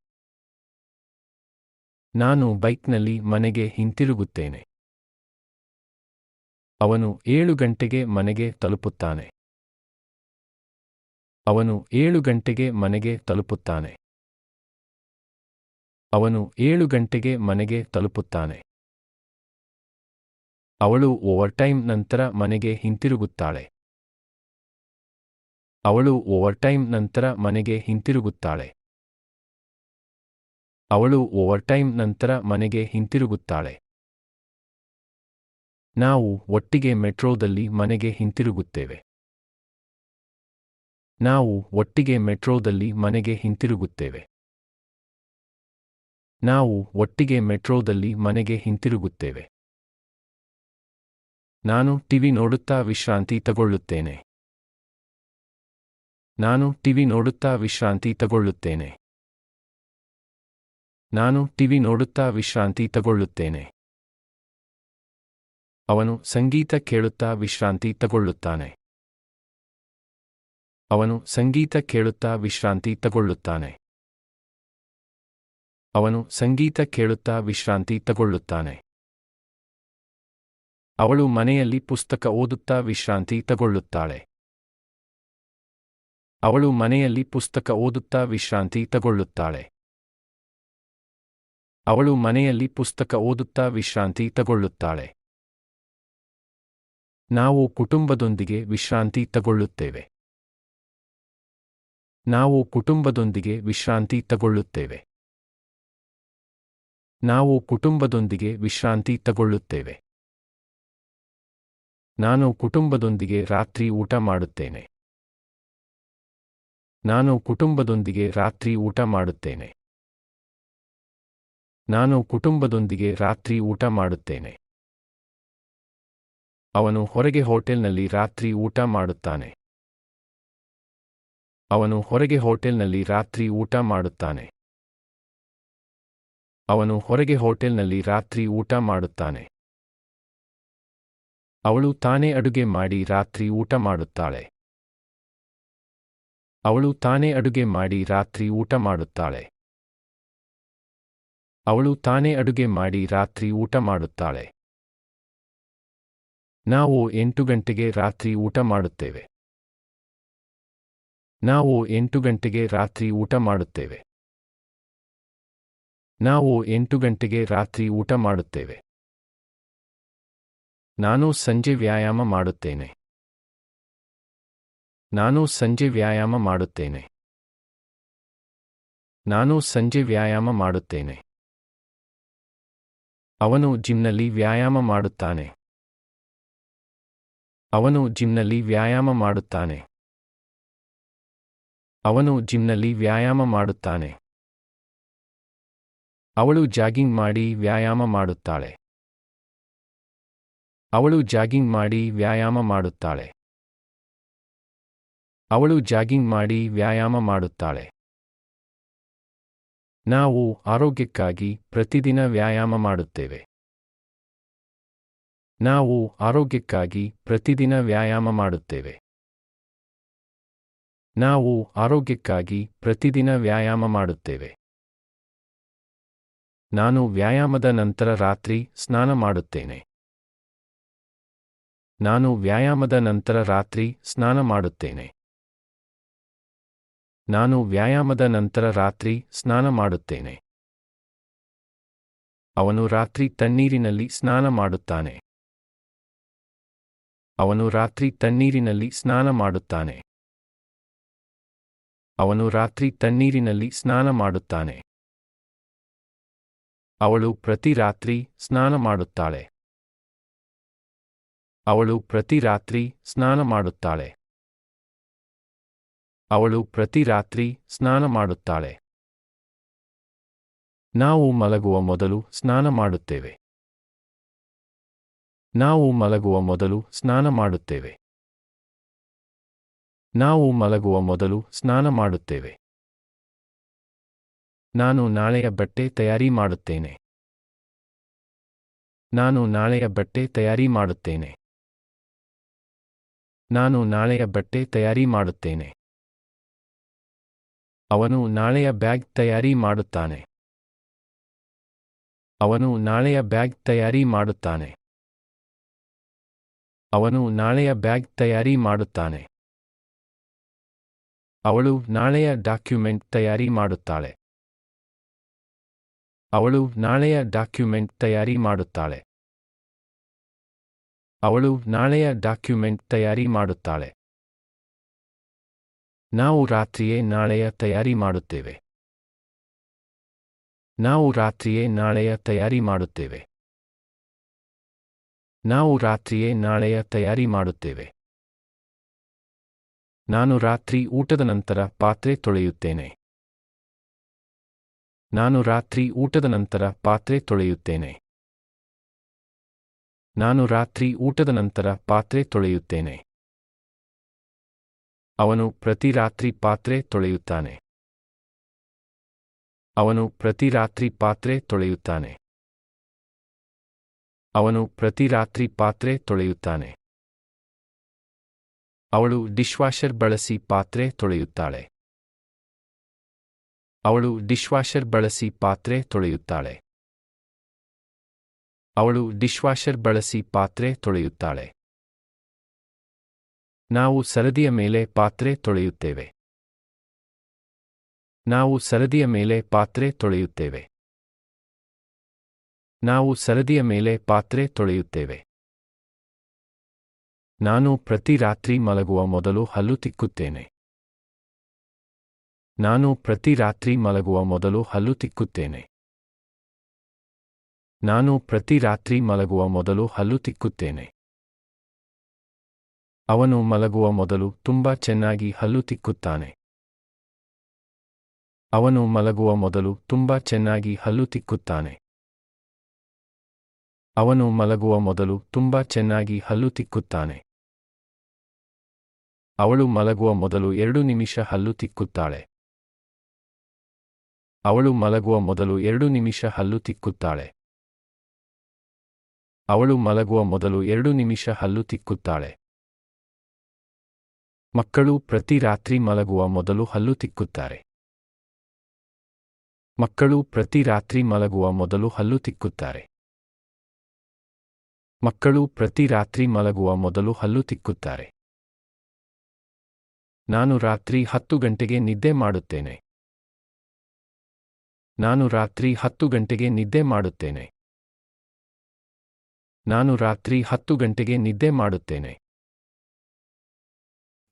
ನಾನು ಬೈಕ್ನಲ್ಲಿ ಮನೆಗೆ ಹಿಂತಿರುಗುತ್ತೇನೆ. ಅವನು 7 ಗಂಟೆಗೆ ಮನೆಗೆ ತಲುಪುತ್ತಾನೆ. ಅವನು 7 ಗಂಟೆಗೆ ಮನೆಗೆ ತಲುಪುತ್ತಾನೆ. ಅವನು 7 ಗಂಟೆಗೆ ಮನೆಗೆ ತಲುಪುತ್ತಾನೆ. ಅವಳು ಓವರ್ಟೈಮ್ ನಂತರ ಮನೆಗೆ ಹಿಂತಿರುಗುತ್ತಾಳೆ. ಅವಳು ಓವರ್ಟೈಮ್ ನಂತರ ಮನೆಗೆ ಹಿಂತಿರುಗುತ್ತಾಳೆ. ಅವಳು ಓವರ್ಟೈಮ್ ನಂತರ ಮನೆಗೆ ಹಿಂತಿರುಗುತ್ತಾಳೆ. ನಾವು ಒಟ್ಟಿಗೆ ಮೆಟ್ರೋದಲ್ಲಿ ಮನೆಗೆ ಹಿಂತಿರುಗುತ್ತೇವೆ. ನಾವು ಒಟ್ಟಿಗೆ ಮೆಟ್ರೋದಲ್ಲಿ ಮನೆಗೆ ಹಿಂತಿರುಗುತ್ತೇವೆ. ನಾವು ಒಟ್ಟಿಗೆ ಮೆಟ್ರೋದಲ್ಲಿ ಮನೆಗೆ ಹಿಂತಿರುಗುತ್ತೇವೆ. ನಾನು ಟಿವಿ ನೋಡುತ್ತಾ ವಿಶ್ರಾಂತಿ ತಗೊಳ್ಳುತ್ತೇನೆ. ನಾನು ಟಿವಿ ನೋಡುತ್ತಾ ವಿಶ್ರಾಂತಿ ತಗೊಳ್ಳುತ್ತೇನೆ. ನಾನು ಟಿವಿ ನೋಡುತ್ತಾ ವಿಶ್ರಾಂತಿ ತಗೊಳ್ಳುತ್ತೇನೆ. ಅವನು ಸಂಗೀತ ಕೇಳುತ್ತಾ ವಿಶ್ರಾಂತಿ ತಗೊಳ್ಳುತ್ತಾನೆ. ಅವನು ಸಂಗೀತ ಕೇಳುತ್ತಾ ವಿಶ್ರಾಂತಿ ತಗೊಳ್ಳುತ್ತಾನೆ. ಅವನು ಸಂಗೀತ ಕೇಳುತ್ತಾ ವಿಶ್ರಾಂತಿ ತಗೊಳ್ಳುತ್ತಾನೆ. ಅವಳು ಮನೆಯಲ್ಲಿ ಪುಸ್ತಕ ಓದುತ್ತಾ ವಿಶ್ರಾಂತಿ ತಗೊಳ್ಳುತ್ತಾಳೆ. ಅವಳು ಮನೆಯಲ್ಲಿ ಪುಸ್ತಕ ಓದುತ್ತಾ ವಿಶ್ರಾಂತಿ ತಗೊಳ್ಳುತ್ತಾಳೆ. ಅವಳು ಮನೆಯಲ್ಲಿ ಪುಸ್ತಕ ಓದುತ್ತಾ ವಿಶ್ರಾಂತಿ ತಗೊಳ್ಳುತ್ತಾಳೆ. ನಾವು ಕುಟುಂಬದೊಂದಿಗೆ ವಿಶ್ರಾಂತಿ ತಗೊಳ್ಳುತ್ತೇವೆ. ನಾವು ಕುಟುಂಬದೊಂದಿಗೆ ವಿಶ್ರಾಂತಿ ತಗೊಳ್ಳುತ್ತೇವೆ. ನಾವು ಕುಟುಂಬದೊಂದಿಗೆ ವಿಶ್ರಾಂತಿ ತಗೊಳ್ಳುತ್ತೇವೆ. ನಾನು ಕುಟುಂಬದೊಂದಿಗೆ ರಾತ್ರಿ ಊಟ ಮಾಡುತ್ತೇನೆ. ನಾನು ಕುಟುಂಬದೊಂದಿಗೆ ರಾತ್ರಿ ಊಟ ಮಾಡುತ್ತೇನೆ. ನಾನು ಕುಟುಂಬದೊಂದಿಗೆ ರಾತ್ರಿ ಊಟ ಮಾಡುತ್ತೇನೆ. ಅವನು ಹೊರಗೆ ಹೋಟೆಲ್ನಲ್ಲಿ ರಾತ್ರಿ ಊಟ ಮಾಡುತ್ತಾನೆ. ಅವನು ಹೊರಗೆ ಹೋಟೆಲ್ನಲ್ಲಿ ರಾತ್ರಿ ಊಟ ಮಾಡುತ್ತಾನೆ. ಅವನು ಹೊರಗೆ ಹೋಟೆಲ್ನಲ್ಲಿ ರಾತ್ರಿ ಊಟ ಮಾಡುತ್ತಾನೆ. ಅವಳು ತಾನೇ ಅಡುಗೆ ಮಾಡಿ ರಾತ್ರಿ ಊಟ ಮಾಡುತ್ತಾಳೆ. ಅವಳು ತಾನೇ ಅಡುಗೆ ಮಾಡಿ ರಾತ್ರಿ ಊಟ ಮಾಡುತ್ತಾಳೆ. ಅವಳು ತಾನೇ ಅಡುಗೆ ಮಾಡಿ ರಾತ್ರಿ ಊಟ ಮಾಡುತ್ತಾಳೆ. ನಾವು 8 ಗಂಟೆಗೆ ರಾತ್ರಿ ಊಟ ಮಾಡುತ್ತೇವೆ. ನಾವು 8 ಗಂಟೆಗೆ ರಾತ್ರಿ ಊಟ ಮಾಡುತ್ತೇವೆ. ನಾವು 8 ಗಂಟೆಗೆ ರಾತ್ರಿ ಊಟ ಮಾಡುತ್ತೇವೆ. ನಾನು ಸಂಜೆ ವ್ಯಾಯಾಮ ಮಾಡುತ್ತೇನೆ. ನಾನು ಸಂಜೆ ವ್ಯಾಯಾಮ ಮಾಡುತ್ತೇನೆ. ನಾನು ಸಂಜೆ ವ್ಯಾಯಾಮ ಮಾಡುತ್ತೇನೆ. ಅವನು ಜಿಮ್ನಲ್ಲಿ ವ್ಯಾಯಾಮ ಮಾಡುತ್ತಾನೆ. ಅವನು ಜಿಮ್ನಲ್ಲಿ ವ್ಯಾಯಾಮ ಮಾಡುತ್ತಾನೆ. ಅವನು ಜಿಮ್ನಲ್ಲಿ ವ್ಯಾಯಾಮ ಮಾಡುತ್ತಾನೆ. ಅವಳು ಜಾಗಿಂಗ್ ಮಾಡಿ ವ್ಯಾಯಾಮ ಮಾಡುತ್ತಾಳೆ. ಅವಳು ಜಾಗಿಂಗ್ ಮಾಡಿ ವ್ಯಾಯಾಮ ಮಾಡುತ್ತಾಳೆ. ಅವಳು ಜಾಗಿಂಗ್ ಮಾಡಿ ವ್ಯಾಯಾಮ ಮಾಡುತ್ತಾಳೆ. ನಾವು ಆರೋಗ್ಯಕ್ಕಾಗಿ ಪ್ರತಿದಿನ ವ್ಯಾಯಾಮ ಮಾಡುತ್ತೇವೆ. ನಾವು ಆರೋಗ್ಯಕ್ಕಾಗಿ ಪ್ರತಿದಿನ ವ್ಯಾಯಾಮ ಮಾಡುತ್ತೇವೆ. ನಾವು ಆರೋಗ್ಯಕ್ಕಾಗಿ ಪ್ರತಿದಿನ ವ್ಯಾಯಾಮ ಮಾಡುತ್ತೇವೆ. ನಾನು ವ್ಯಾಯಾಮದ ನಂತರ ರಾತ್ರಿ ಸ್ನಾನ ಮಾಡುತ್ತೇನೆ. ನಾನು ವ್ಯಾಯಾಮದ ನಂತರ ರಾತ್ರಿ ಸ್ನಾನ ಮಾಡುತ್ತೇನೆ. ನಾನು ವ್ಯಾಯಾಮದ ನಂತರ ರಾತ್ರಿ ಸ್ನಾನ ಮಾಡುತ್ತೇನೆ. ಅವನು ರಾತ್ರಿ ತಣ್ಣೀರಿನಲ್ಲಿ ಸ್ನಾನ ಮಾಡುತ್ತಾನೆ. ಅವನು ರಾತ್ರಿ ತಣ್ಣೀರಿನಲ್ಲಿ ಸ್ನಾನ ಮಾಡುತ್ತಾನೆ. ಅವನು ರಾತ್ರಿ ತಣ್ಣೀರಿನಲ್ಲಿ ಸ್ನಾನ ಮಾಡುತ್ತಾನೆ. ಅವಳು ಪ್ರತಿ ರಾತ್ರಿ ಸ್ನಾನ ಮಾಡುತ್ತಾಳೆ. ಅವಳು ಪ್ರತಿ ರಾತ್ರಿ ಸ್ನಾನ ಮಾಡುತ್ತಾಳೆ. ಅವಳು ಪ್ರತಿ ರಾತ್ರಿ ಸ್ನಾನ ಮಾಡುತ್ತಾಳೆ. ನಾವು ಮಲಗುವ ಮೊದಲು ಸ್ನಾನ ಮಾಡುತ್ತೇವೆ. ನಾವು ಮಲಗುವ ಮೊದಲು ಸ್ನಾನ ಮಾಡುತ್ತೇವೆ. ನಾವು ಮಲಗುವ ಮೊದಲು ಸ್ನಾನ ಮಾಡುತ್ತೇವೆ. ನಾನು ನಾಳೆಯ ಬಟ್ಟೆ ತಯಾರಿ ಮಾಡುತ್ತೇನೆ. ನಾನು ನಾಳೆಯ ಬಟ್ಟೆ ತಯಾರಿ ಮಾಡುತ್ತೇನೆ. ನಾನು ನಾಳೆಯ ಬಟ್ಟೆ ತಯಾರಿ ಮಾಡುತ್ತೇನೆ. ಅವನು ನಾಳೆಯ ಬ್ಯಾಗ್ ತಯಾರಿ ಮಾಡುತ್ತಾನೆ. ಅವನು ನಾಳೆಯ ಬ್ಯಾಗ್ ತಯಾರಿ ಮಾಡುತ್ತಾನೆ. ಅವನು ನಾಳೆಯ ಬ್ಯಾಗ್ ತಯಾರಿ ಮಾಡುತ್ತಾನೆ. ಅವಳು ನಾಳೆಯ ಡಾಕ್ಯುಮೆಂಟ್ ತಯಾರಿ ಮಾಡುತ್ತಾಳೆ. ಅವಳು ನಾಳೆಯ ಡಾಕ್ಯುಮೆಂಟ್ ತಯಾರಿ ಮಾಡುತ್ತಾಳೆ. ಅವಳು ನಾಳೆಯ ಡಾಕ್ಯುಮೆಂಟ್ ತಯಾರಿ ಮಾಡುತ್ತಾಳೆ. ನಾವು ರಾತ್ರಿಯೇ ನಾಳೆಯ ತಯಾರಿ ಮಾಡುತ್ತೇವೆ. ನಾವು ರಾತ್ರಿಯೇ ನಾಳೆಯ ತಯಾರಿ ಮಾಡುತ್ತೇವೆ. ನಾವು ರಾತ್ರಿಯೇ ನಾಳೆಯ ತಯಾರಿ ಮಾಡುತ್ತೇವೆ. ನಾನು ರಾತ್ರಿ ಊಟದ ನಂತರ ಪಾತ್ರೆ ತೊಳೆಯುತ್ತೇನೆ. ನಾನು ರಾತ್ರಿ ಊಟದ ನಂತರ ಪಾತ್ರೆ ತೊಳೆಯುತ್ತೇನೆ. ನಾನು ರಾತ್ರಿ ಊಟದ ನಂತರ ಪಾತ್ರೆ ತೊಳೆಯುತ್ತೇನೆ. ಅವನು ಪ್ರತಿ ರಾತ್ರಿ ಪಾತ್ರೆ ತೊಳೆಯುತ್ತಾನೆ. ಅವನು ಪ್ರತಿ ರಾತ್ರಿ ಪಾತ್ರೆ ತೊಳೆಯುತ್ತಾನೆ. ಅವನು ಪ್ರತಿ ರಾತ್ರಿ ಪಾತ್ರೆ ತೊಳೆಯುತ್ತಾನೆ. ಅವಳು ಡಿಶ್ವಾಷರ್ ಬಳಸಿ ಪಾತ್ರೆ ತೊಳೆಯುತ್ತಾಳೆ. ಅವಳು ಡಿಶ್ವಾಷರ್ ಬಳಸಿ ಪಾತ್ರೆ ತೊಳೆಯುತ್ತಾಳೆ. ಅವಳು ಡಿಶ್ವಾಷರ್ ಬಳಸಿ ಪಾತ್ರೆ ತೊಳೆಯುತ್ತಾಳೆ. ನಾವು ಸರದಿಯ ಮೇಲೆ ಪಾತ್ರೆ ತೊಳೆಯುತ್ತೇವೆ. ನಾವು ಸರದಿಯ ಮೇಲೆ ಪಾತ್ರೆ ತೊಳೆಯುತ್ತೇವೆ. ನಾವು ಸರದಿಯ ಮೇಲೆ ಪಾತ್ರೆ ತೊಳೆಯುತ್ತೇವೆ. ನಾನು ಪ್ರತಿ ರಾತ್ರಿ ಮಲಗುವ ಮೊದಲು ಹಲ್ಲು ತಿಕ್ಕುತ್ತೇನೆ. ನಾನು ಪ್ರತಿ ರಾತ್ರಿ ಮಲಗುವ ಮೊದಲು ಹಲ್ಲು ತಿಕ್ಕುತ್ತೇನೆ. ನಾನು ಪ್ರತಿ ರಾತ್ರಿ ಮಲಗುವ ಮೊದಲು ಹಲ್ಲು ತಿಕ್ಕುತ್ತೇನೆ. ಅವನು ಮಲಗುವ ಮೊದಲು ತುಂಬಾ ಚೆನ್ನಾಗಿ ಹಲ್ಲು ತಿಕ್ಕುತ್ತಾನೆ. ಅವನು ಮಲಗುವ ಮೊದಲು ತುಂಬಾ ಚೆನ್ನಾಗಿ ಹಲ್ಲು ತಿಕ್ಕುತ್ತಾನೆ. ಅವನು ಮಲಗುವ ಮೊದಲು ತುಂಬಾ ಚೆನ್ನಾಗಿ ಹಲ್ಲು ತಿಕ್ಕುತ್ತಾನೆ. ಅವಳು ಮಲಗುವ ಮೊದಲು 2 ನಿಮಿಷ ಹಲ್ಲು ತಿಕ್ಕುತ್ತಾಳೆ. ಅವಳು ಮಲಗುವ ಮೊದಲು 2 ನಿಮಿಷ ಹಲ್ಲು ತಿಕ್ಕುತ್ತಾಳೆ. ಅವಳು ಮಲಗುವ ಮೊದಲು 2 ನಿಮಿಷ ಹಲ್ಲು ತಿಕ್ಕುತ್ತಾಳೆ. ಮಕ್ಕಳು ಪ್ರತಿ ರಾತ್ರಿ ಮಲಗುವ ಮೊದಲು ಹಲ್ಲು ತಿಕ್ಕುತ್ತಾರೆ. ಮಕ್ಕಳು ಪ್ರತಿ ರಾತ್ರಿ ಮಲಗುವ ಮೊದಲು ಹಲ್ಲು ತಿಕ್ಕುತ್ತಾರೆ. ಮಕ್ಕಳು ಪ್ರತಿ ರಾತ್ರಿ ಮಲಗುವ ಮೊದಲು ಹಲ್ಲು ತಿಕ್ಕುತ್ತಾರೆ. ನಾನು ರಾತ್ರಿ 10 ಗಂಟೆಗೆ ನಿದ್ದೆ ಮಾಡುತ್ತೇನೆ. ನಾನು ರಾತ್ರಿ 10 ಗಂಟೆಗೆ ನಿದ್ದೆ ಮಾಡುತ್ತೇನೆ. ನಾನು ರಾತ್ರಿ 10 ಗಂಟೆಗೆ ನಿದ್ದೆ ಮಾಡುತ್ತೇನೆ.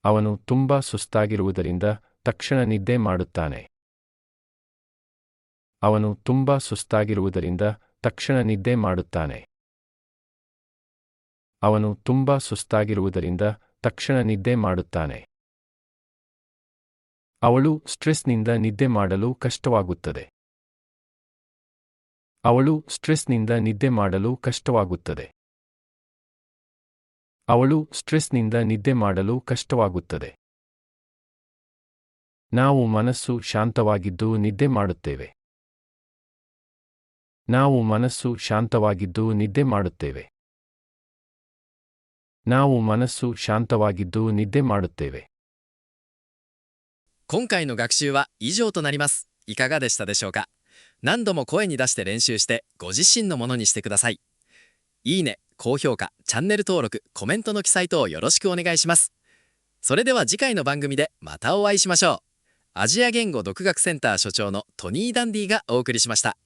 ಅವನು ತುಂಬಾ ಸುಸ್ತಾಗಿರುವುದರಿಂದ ತಕ್ಷಣ ನಿದ್ದೆ ಮಾಡುತ್ತಾನೆ. ಅವನು ತುಂಬಾ ಸುಸ್ತಾಗಿರುವುದರಿಂದ ತಕ್ಷಣ ನಿದ್ದೆ ಮಾಡುತ್ತಾನೆ. ಅವನು ತುಂಬಾ ಸುಸ್ತಾಗಿರುವುದರಿಂದ ತಕ್ಷಣ ನಿದ್ದೆ ಮಾಡುತ್ತಾನೆ. ಅವಳು ಸ್ಟ್ರೆಸ್ನಿಂದ ನಿದ್ದೆ ಮಾಡಲು ಕಷ್ಟವಾಗುತ್ತದೆ. ಅವಳು ಸ್ಟ್ರೆಸ್ನಿಂದ ನಿದ್ದೆ ಮಾಡಲು ಕಷ್ಟವಾಗುತ್ತದೆ. ಅವಳು ಸ್ಟ್ರೆಸ್ನಿಂದ ನಿದ್ದೆ ಮಾಡಲು ಕಷ್ಟವಾಗುತ್ತದೆ. ನಾವು ಮನಸ್ಸು ಶಾಂತವಾಗಿದ್ದು ನಿದ್ದೆ ಮಾಡುತ್ತೇವೆ. ನಾವು ಮನಸ್ಸು ಶಾಂತವಾಗಿದ್ದು ನಿದ್ದೆ ಮಾಡುತ್ತೇವೆ. ನಾವು ಮನಸ್ಸು ಶಾಂತವಾಗಿದ್ದು ನಿದ್ದೆ ಮಾಡುತ್ತೇವೆ. 今回の学習は以上となります。いかがでしたでしょうか。何度も声に出して練習してご自身のものにしてください。いいね、高評価、チャンネル登録、コメントの記載等よろしくお願いします。それでは次回の番組でまたお会いしましょう。アジア言語独学センター所長のトニー・ダンディがお送りしました。